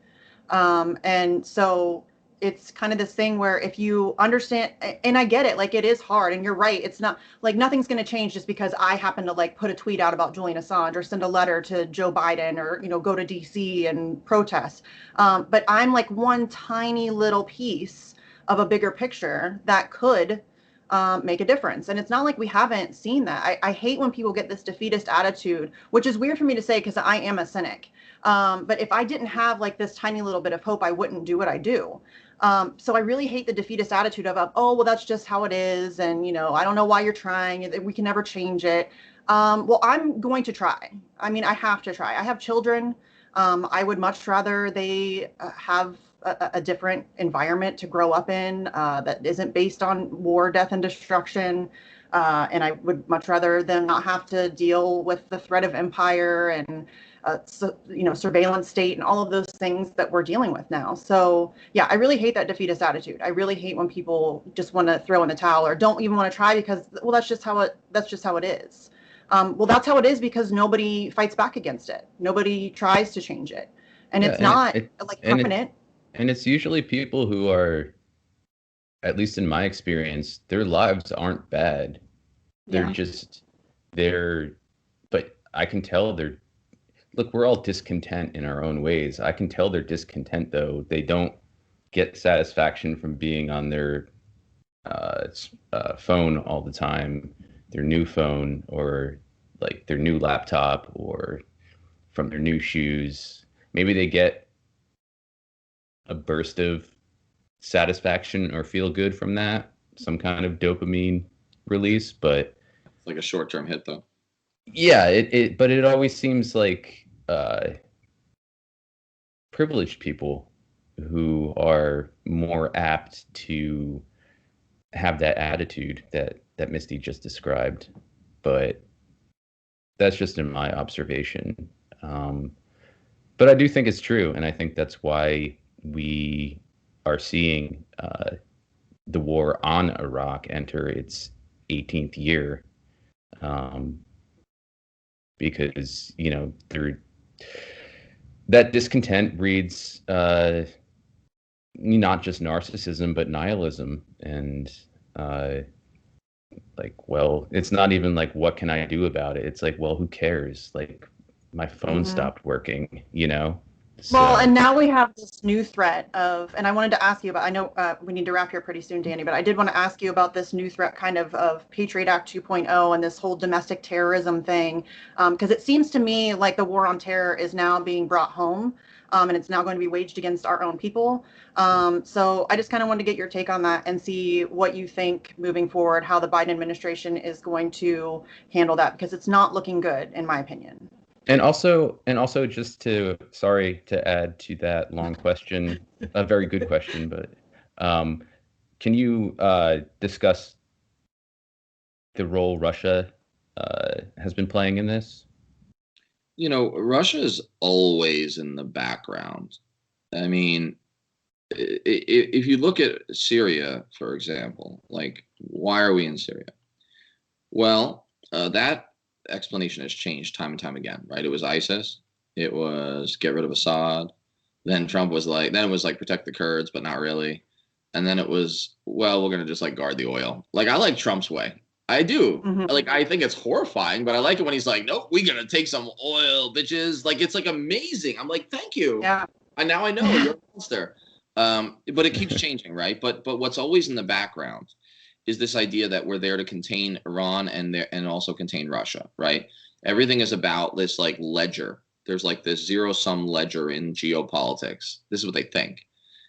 And so it's kind of this thing where if you understand, and I get it, like it is hard, and you're right, it's not like nothing's going to change just because I happen to like put a tweet out about Julian Assange or send a letter to Joe Biden or go to DC and protest. But I'm like one tiny little piece of a bigger picture that could make a difference. And it's not like we haven't seen that. I hate when people get this defeatist attitude, which is weird for me to say because I am a cynic. But if I didn't have like this tiny little bit of hope, I wouldn't do what I do. So I really hate the defeatist attitude of, oh, well, that's just how it is. And, I don't know why you're trying. We can never change it. Well, I'm going to try. I mean, I have to try. I have children. I would much rather they have a different environment to grow up in that isn't based on war, death, and destruction. And I would much rather them not have to deal with the threat of empire and surveillance state and all of those things that we're dealing with now. So yeah, I really hate that defeatist attitude. I really hate when people just want to throw in the towel or don't even want to try because, well, that's just how it is. Well, that's how it is because nobody fights back against it. Nobody tries to change it, and yeah, it's not it like and it permanent. and it's usually people who are, at least in my experience, their lives aren't bad. They're Yeah. just they're but I can tell they're look, we're all discontent in our own ways. I can tell they're discontent though. They don't get satisfaction from being on their phone all the time, their new phone or like their new laptop or from their new shoes. Maybe they get a burst of satisfaction or feel good from that, some kind of dopamine release. But It's like a short-term hit, though. yeah, but it always seems like privileged people who are more apt to have that attitude that Misty just described. But that's just in my observation. But I do think it's true, and I think that's why we are seeing the war on Iraq enter its 18th year, um, because that discontent breeds not just narcissism but nihilism, and like, well, it's not even like what can I do about it? It's like, well, who cares? Like my phone Mm-hmm. stopped working. Well, So and now we have this new threat of, and I wanted to ask you about, I know we need to wrap here pretty soon, Danny, but I did want to ask you about this new threat kind of Patriot Act 2.0 and this whole domestic terrorism thing. Because it seems to me like the war on terror is now being brought home and it's now going to be waged against our own people. So I just kind of wanted to get your take on that and see what you think moving forward, how the Biden administration is going to handle that, because it's not looking good, in my opinion. and also just to sorry to add to that long question, a very good question, but um, can you discuss the role Russia has been playing in this? Russia is always in the background. I mean, if you look at Syria, for example, like, why are we in Syria? Well, that explanation has changed time and time again, right? It was ISIS. It was get rid of Assad. Then Trump was like, then it was like protect the Kurds, but not really. And then it was, well, we're gonna just like guard the oil. Like, I like Trump's way. I do. Mm-hmm. Like, I think it's horrifying, but I like it when he's like, nope, we're gonna take some oil, bitches. Like, it's like amazing. I'm like, thank you. Yeah. Now I know you're a monster. But it keeps changing, right? But what's always in the background is this idea that we're there to contain Iran and also contain Russia, right? Everything is about this like ledger. There's like this zero sum ledger in geopolitics. This is what they think.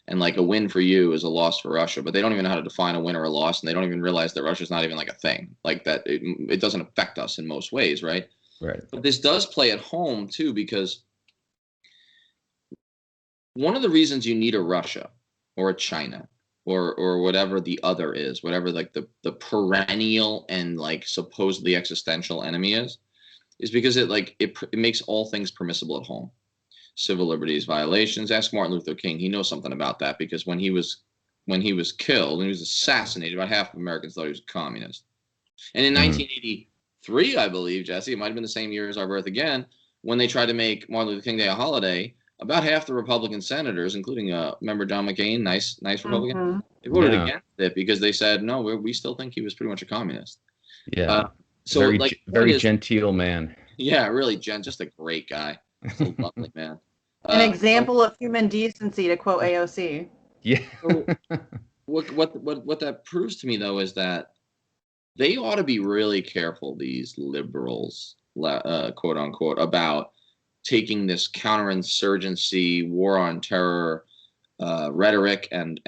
And like a win for you is a loss for Russia, but they don't even know how to define a win or a loss, and they don't even realize that Russia's not even like a thing, like that. It doesn't affect us in most ways, right? Right. But this does play at home too, because one of the reasons you need a Russia or a China or whatever the other is, whatever like the perennial and like supposedly existential enemy is because it makes all things permissible at home. Civil liberties violations. Ask Martin Luther King. He knows something about that, because when he was killed, when he was assassinated, about half of Americans thought he was a communist. And in 1983, I believe, Jesse, it might have been the same year as our birth again, when they tried to make Martin Luther King Day a holiday, about half the Republican senators, including member John McCain, nice Republican, they voted against it because they said, no, we still think he was pretty much a communist. Yeah. So very genteel man. Yeah, really, just a great guy. So lovely man. An example of human decency, to quote AOC. Yeah. So what that proves to me, though, is that they ought to be really careful, these liberals, quote unquote, about taking this counterinsurgency, war on terror rhetoric and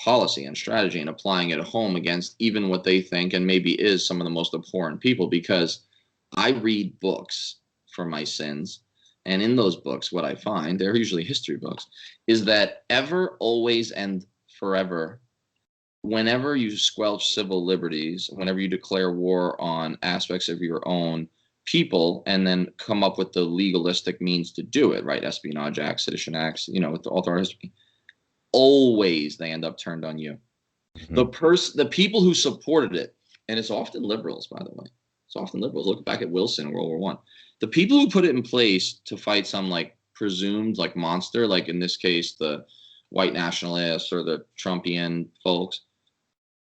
policy and strategy and applying it at home against even what they think and maybe is some of the most abhorrent people. Because I read books for my sins. And in those books, what I find, they're usually history books, is that ever, always, and forever, whenever you squelch civil liberties, whenever you declare war on aspects of your own people and then come up with the legalistic means to do it, right? Espionage acts, sedition acts, with all throughout history, always they end up turned on you. Mm-hmm. The people who supported it, and it's often liberals, by the way. It's often liberals. Look back at Wilson in World War I. The people who put it in place to fight some like presumed like monster, like in this case, the white nationalists or the Trumpian folks,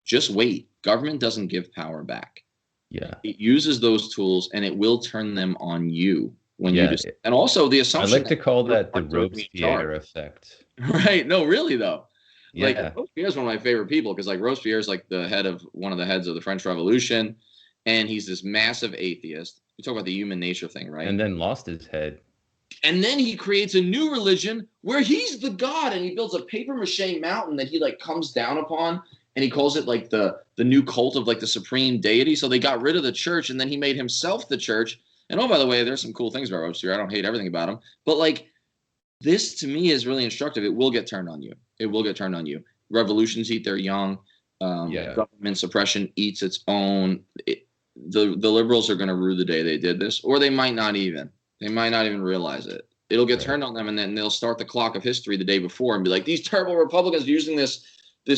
just wait. Government doesn't give power back. Yeah. It uses those tools and it will turn them on you when you just, and also the assumption. I like to call that the Robespierre effect. Right. No, really though. Yeah. Like Robespierre is one of my favorite people, because like Robespierre is like one of the heads of the French Revolution. And he's this massive atheist. We talk about the human nature thing, right? And then lost his head. And then he creates a new religion where he's the god, and he builds a paper mache mountain that he like comes down upon, and he calls it like the new cult of like the supreme deity. So they got rid of the church, and then he made himself the church. And oh, by the way, there's some cool things about Robespierre. I don't hate everything about him, but like this to me is really instructive. It will get turned on you. It will get turned on you. Revolutions eat their young. Government suppression eats its own. The liberals are going to rue the day they did this, or they might not even realize it. It'll get turned on them, and then they'll start the clock of history the day before and be like, these terrible Republicans are using this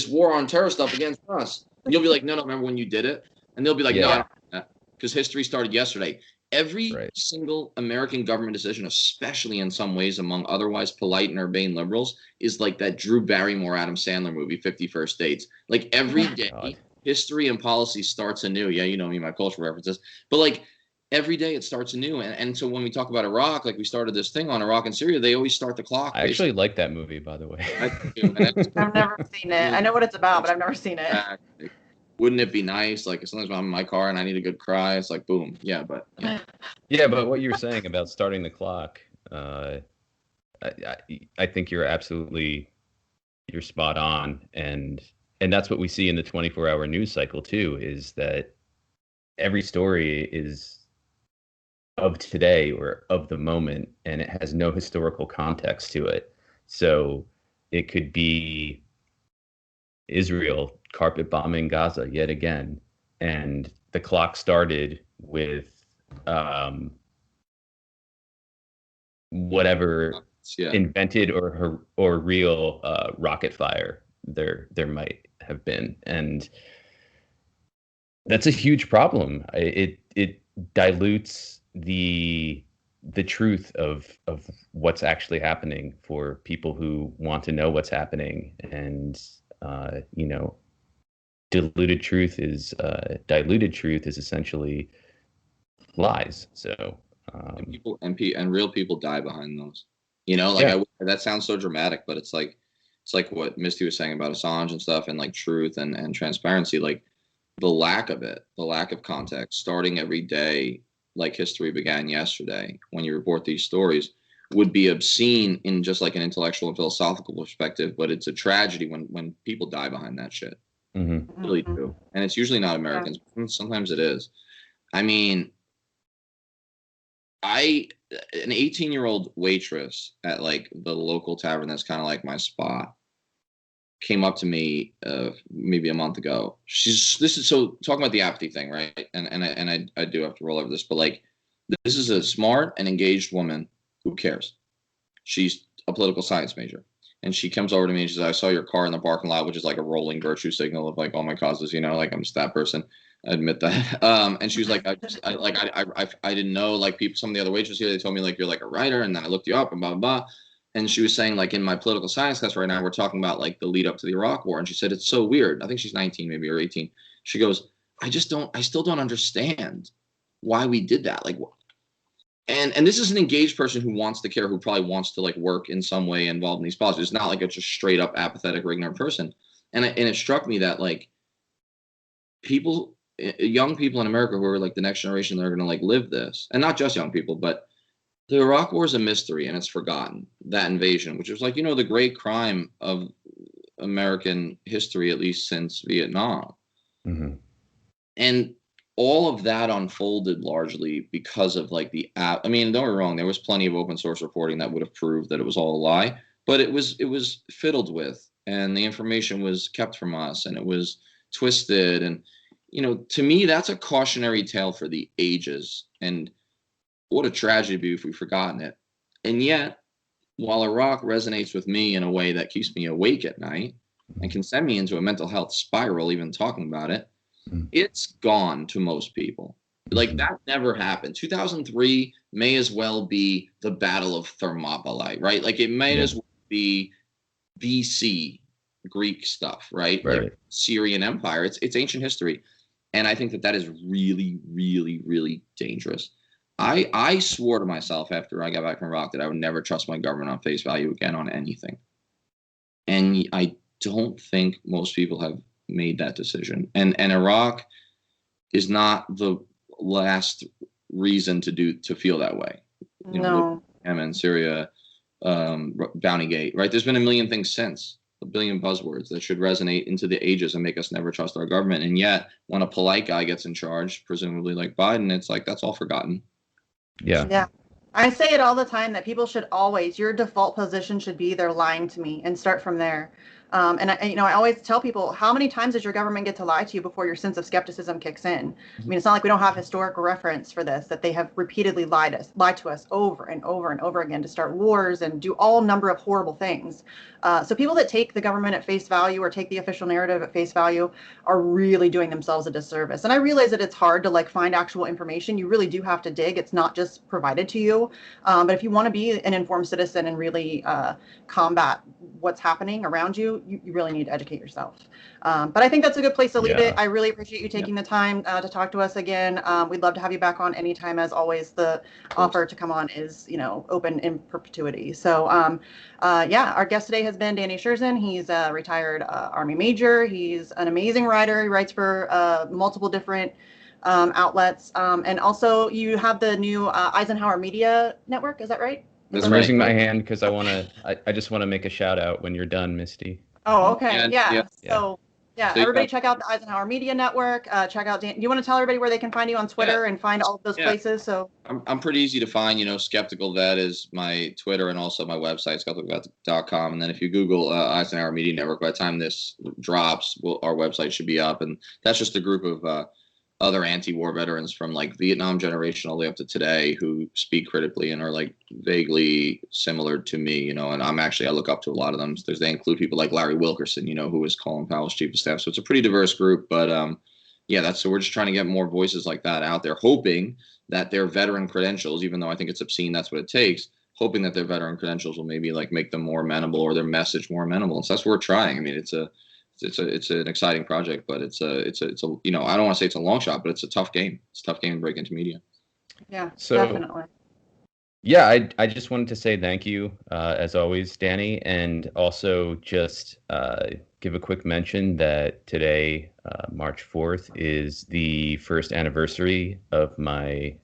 war on terror stuff against us. And you'll be like, no, remember when you did it? And they'll be like, no, I don't do that, because history started yesterday. Every single American government decision, especially in some ways among otherwise polite and urbane liberals, is like that Drew Barrymore, Adam Sandler movie, 51st Dates. Like every day, history and policy starts anew. Yeah, you know me, my cultural references. But like every day it starts anew. And so when we talk about Iraq, like we started this thing on Iraq and Syria, they always start the clock. I actually like that movie, by the way. I've never seen it. I know what it's about, but I've never seen it. Wouldn't it be nice? Like sometimes when I'm in my car and I need a good cry, it's like boom. Yeah, but yeah, but what you're saying about starting the clock, I think you're spot on, and that's what we see in the 24-hour news cycle too, is that every story is of today or of the moment, and it has no historical context to it. So it could be Israel carpet bombing Gaza yet again, and the clock started with whatever invented or real rocket fire there might have been, and that's a huge problem. It dilutes the truth of what's actually happening for people who want to know what's happening, and diluted truth is essentially lies. So and real people die behind those. You know, like Yeah. that sounds so dramatic, but it's like what Misty was saying about Assange and stuff, and like truth and transparency, like the lack of it, the lack of context, starting every day like history began yesterday when you report these stories would be obscene in just like an intellectual and philosophical perspective, but it's a tragedy when people die behind that shit. Hmm. Really Mhm. do. And it's usually not Yeah. Americans. Sometimes it is. I mean, I an 18-year-old waitress at like the local tavern that's kind of like my spot came up to me maybe a month ago. This is so talking about the apathy thing, right? And I do have to roll over this, but like this is a smart and engaged woman who cares. She's a political science major. And she comes over to me and she says, I saw your car in the parking lot, which is like a rolling virtue signal of like all my causes, you know, like I'm just that person. I admit that. And she was like, I didn't know like people, some of the other waitresses here, they told me like you're like a writer, and then I looked you up and blah, blah, blah. And she was saying like in my political science class right now, we're talking about like the lead up to the Iraq war. And she said, it's so weird. I think she's 19 maybe or 18. She goes, I still don't understand why we did that. Like, and this is an engaged person who wants to care, who probably wants to like work in some way involved in these politics. It's not like it's just straight up apathetic or ignorant person. And it struck me that like people, young people in America who are like the next generation that are going to like live this, and not just young people, but the Iraq War is a mystery and it's forgotten. That invasion, which was like, you know, the great crime of American history, at least since Vietnam. Hmm. And all of that unfolded largely because of like the app. I mean, don't get me wrong, there was plenty of open source reporting that would have proved that it was all a lie, but it was fiddled with, and the information was kept from us, and it was twisted. And you know, to me, that's a cautionary tale for the ages. And what a tragedy it'd be if we've forgotten it. And yet, while Iraq resonates with me in a way that keeps me awake at night and can send me into a mental health spiral, even talking about it, it's gone to most people. Like Hmm. that never happened. 2003 may as well be the Battle of Thermopylae, right? Like it may Yeah. as well be BC Greek stuff, right? Like Right. Syrian Empire. It's ancient history, and I think that that is really, really, really dangerous. I swore to myself after I got back from Iraq that I would never trust my government on face value again on anything, and I don't think most people have made that decision. And Iraq is not the last reason to feel that way. You know, No. Yemen, Syria, Bounty Gate, right? There's been a million things since, a billion buzzwords that should resonate into the ages and make us never trust our government. And yet, when a polite guy gets in charge, presumably like Biden, it's like that's all forgotten. Yeah. Yeah. I say it all the time that people should always, your default position should be they're lying to me and start from there. I always tell people, how many times does your government get to lie to you before your sense of skepticism kicks in? I mean, it's not like we don't have historical reference for this, that they have repeatedly lied to us over and over and over again to start wars and do all number of horrible things. So people that take the government at face value or take the official narrative at face value are really doing themselves a disservice. And I realize that it's hard to like find actual information. You really do have to dig. It's not just provided to you. But if you want to be an informed citizen and really combat what's happening around you, you really need to educate yourself. But I think that's a good place to leave it. Yeah. I really appreciate you taking the time to talk to us again. We'd love to have you back on anytime. As always, the offer to come on is, open in perpetuity. So, yeah, our guest today has been Danny Sjursen. He's a retired Army major. He's an amazing writer. He writes for multiple different outlets. And also, you have the new Eisenhower Media Network. Is that right? Is That's I'm that right. raising my right? hand because I just want to make a shout out when you're done, Misty. Oh, okay. Yeah. Yeah. Yeah. So, yeah, So everybody check out the Eisenhower Media Network. Check out Dan. You want to tell everybody where they can find you on yeah, Twitter and find all of those yeah. places? So, I'm pretty easy to find. You know, Skeptical Vet is my Twitter and also my website, skepticalvet.com. And then if you Google Eisenhower Media Network, by the time this drops, our website should be up. And that's just a group of other anti-war veterans from like Vietnam generation all the way up to today who speak critically and are like vaguely similar to me, you know. And I look up to a lot of them. They include people like Larry Wilkerson, you know, who was Colin Powell's chief of staff. So it's a pretty diverse group. But yeah, so we're just trying to get more voices like that out there, hoping that their veteran credentials, even though I think it's obscene, that's what it takes, hoping that their veteran credentials will maybe like make them more amenable or their message more amenable. So that's what we're trying. I mean, it's an exciting project, but it's a you know, I don't want to say it's a long shot, but it's a tough game. It's a tough game to break into media. yeah, So definitely. Yeah, I just wanted to say thank you, as always, Danny, and also just give a quick mention that today, March 4th, is the first anniversary of my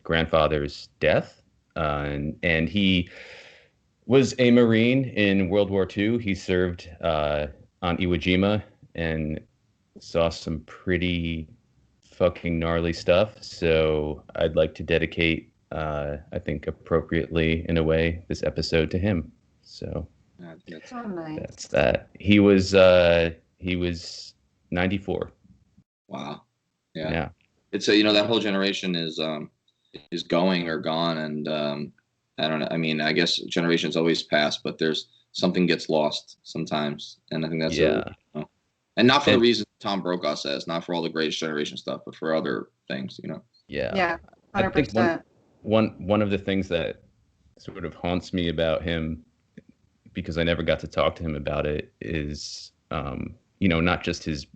grandfather's death. And he was a Marine in World War II. He served on Iwo Jima and saw some pretty fucking gnarly stuff. So I'd like to dedicate, I think appropriately in a way, this episode to him. So I think that's Oh, nice. that's that. He was 94. wow. Yeah. Yeah. It's a, that whole generation is going or gone, and I don't know. I mean, I guess generations always pass, but there's something gets lost sometimes, and I think that's a, Yeah. and not for the And reasons Tom Brokaw says, not for all the greatest generation stuff, but for other things. yeah. Yeah, I think one 100%. one one of the things that sort of haunts me about him, because I never got to talk to him about it, is not just his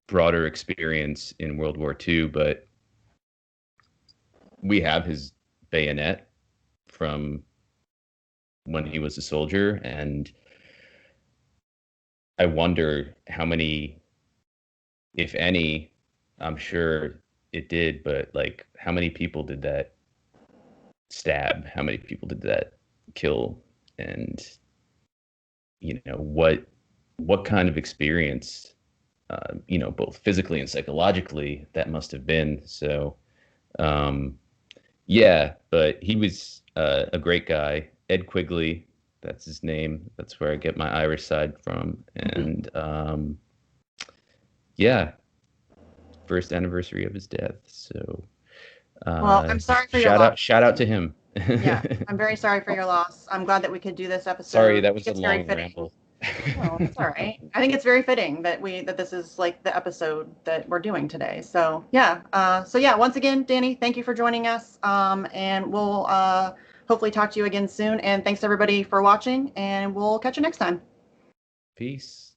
broader experience in World War II, but we have his bayonet from when he was a soldier, and I wonder how many, if any, I'm sure it did, but like how many people did that stab? How many people did that kill? And what kind of experience, both physically and psychologically, that must have been. So, yeah, but he was a great guy. Ed Quigley, that's his name. That's where I get my Irish side from. And yeah, first anniversary of his death. So Well, I'm sorry for your shout loss. out, shout out to him. Yeah, I'm very sorry for your loss. I'm glad that we could do this Sorry, episode. I that think was a it's very long fitting. ramble. Oh, that's all right. I think it's very fitting that this is like the episode that we're doing today. So yeah. Once again, Danny, thank you for joining us. And we'll hopefully talk to you again soon. And thanks everybody for watching. And we'll catch you next time. Peace.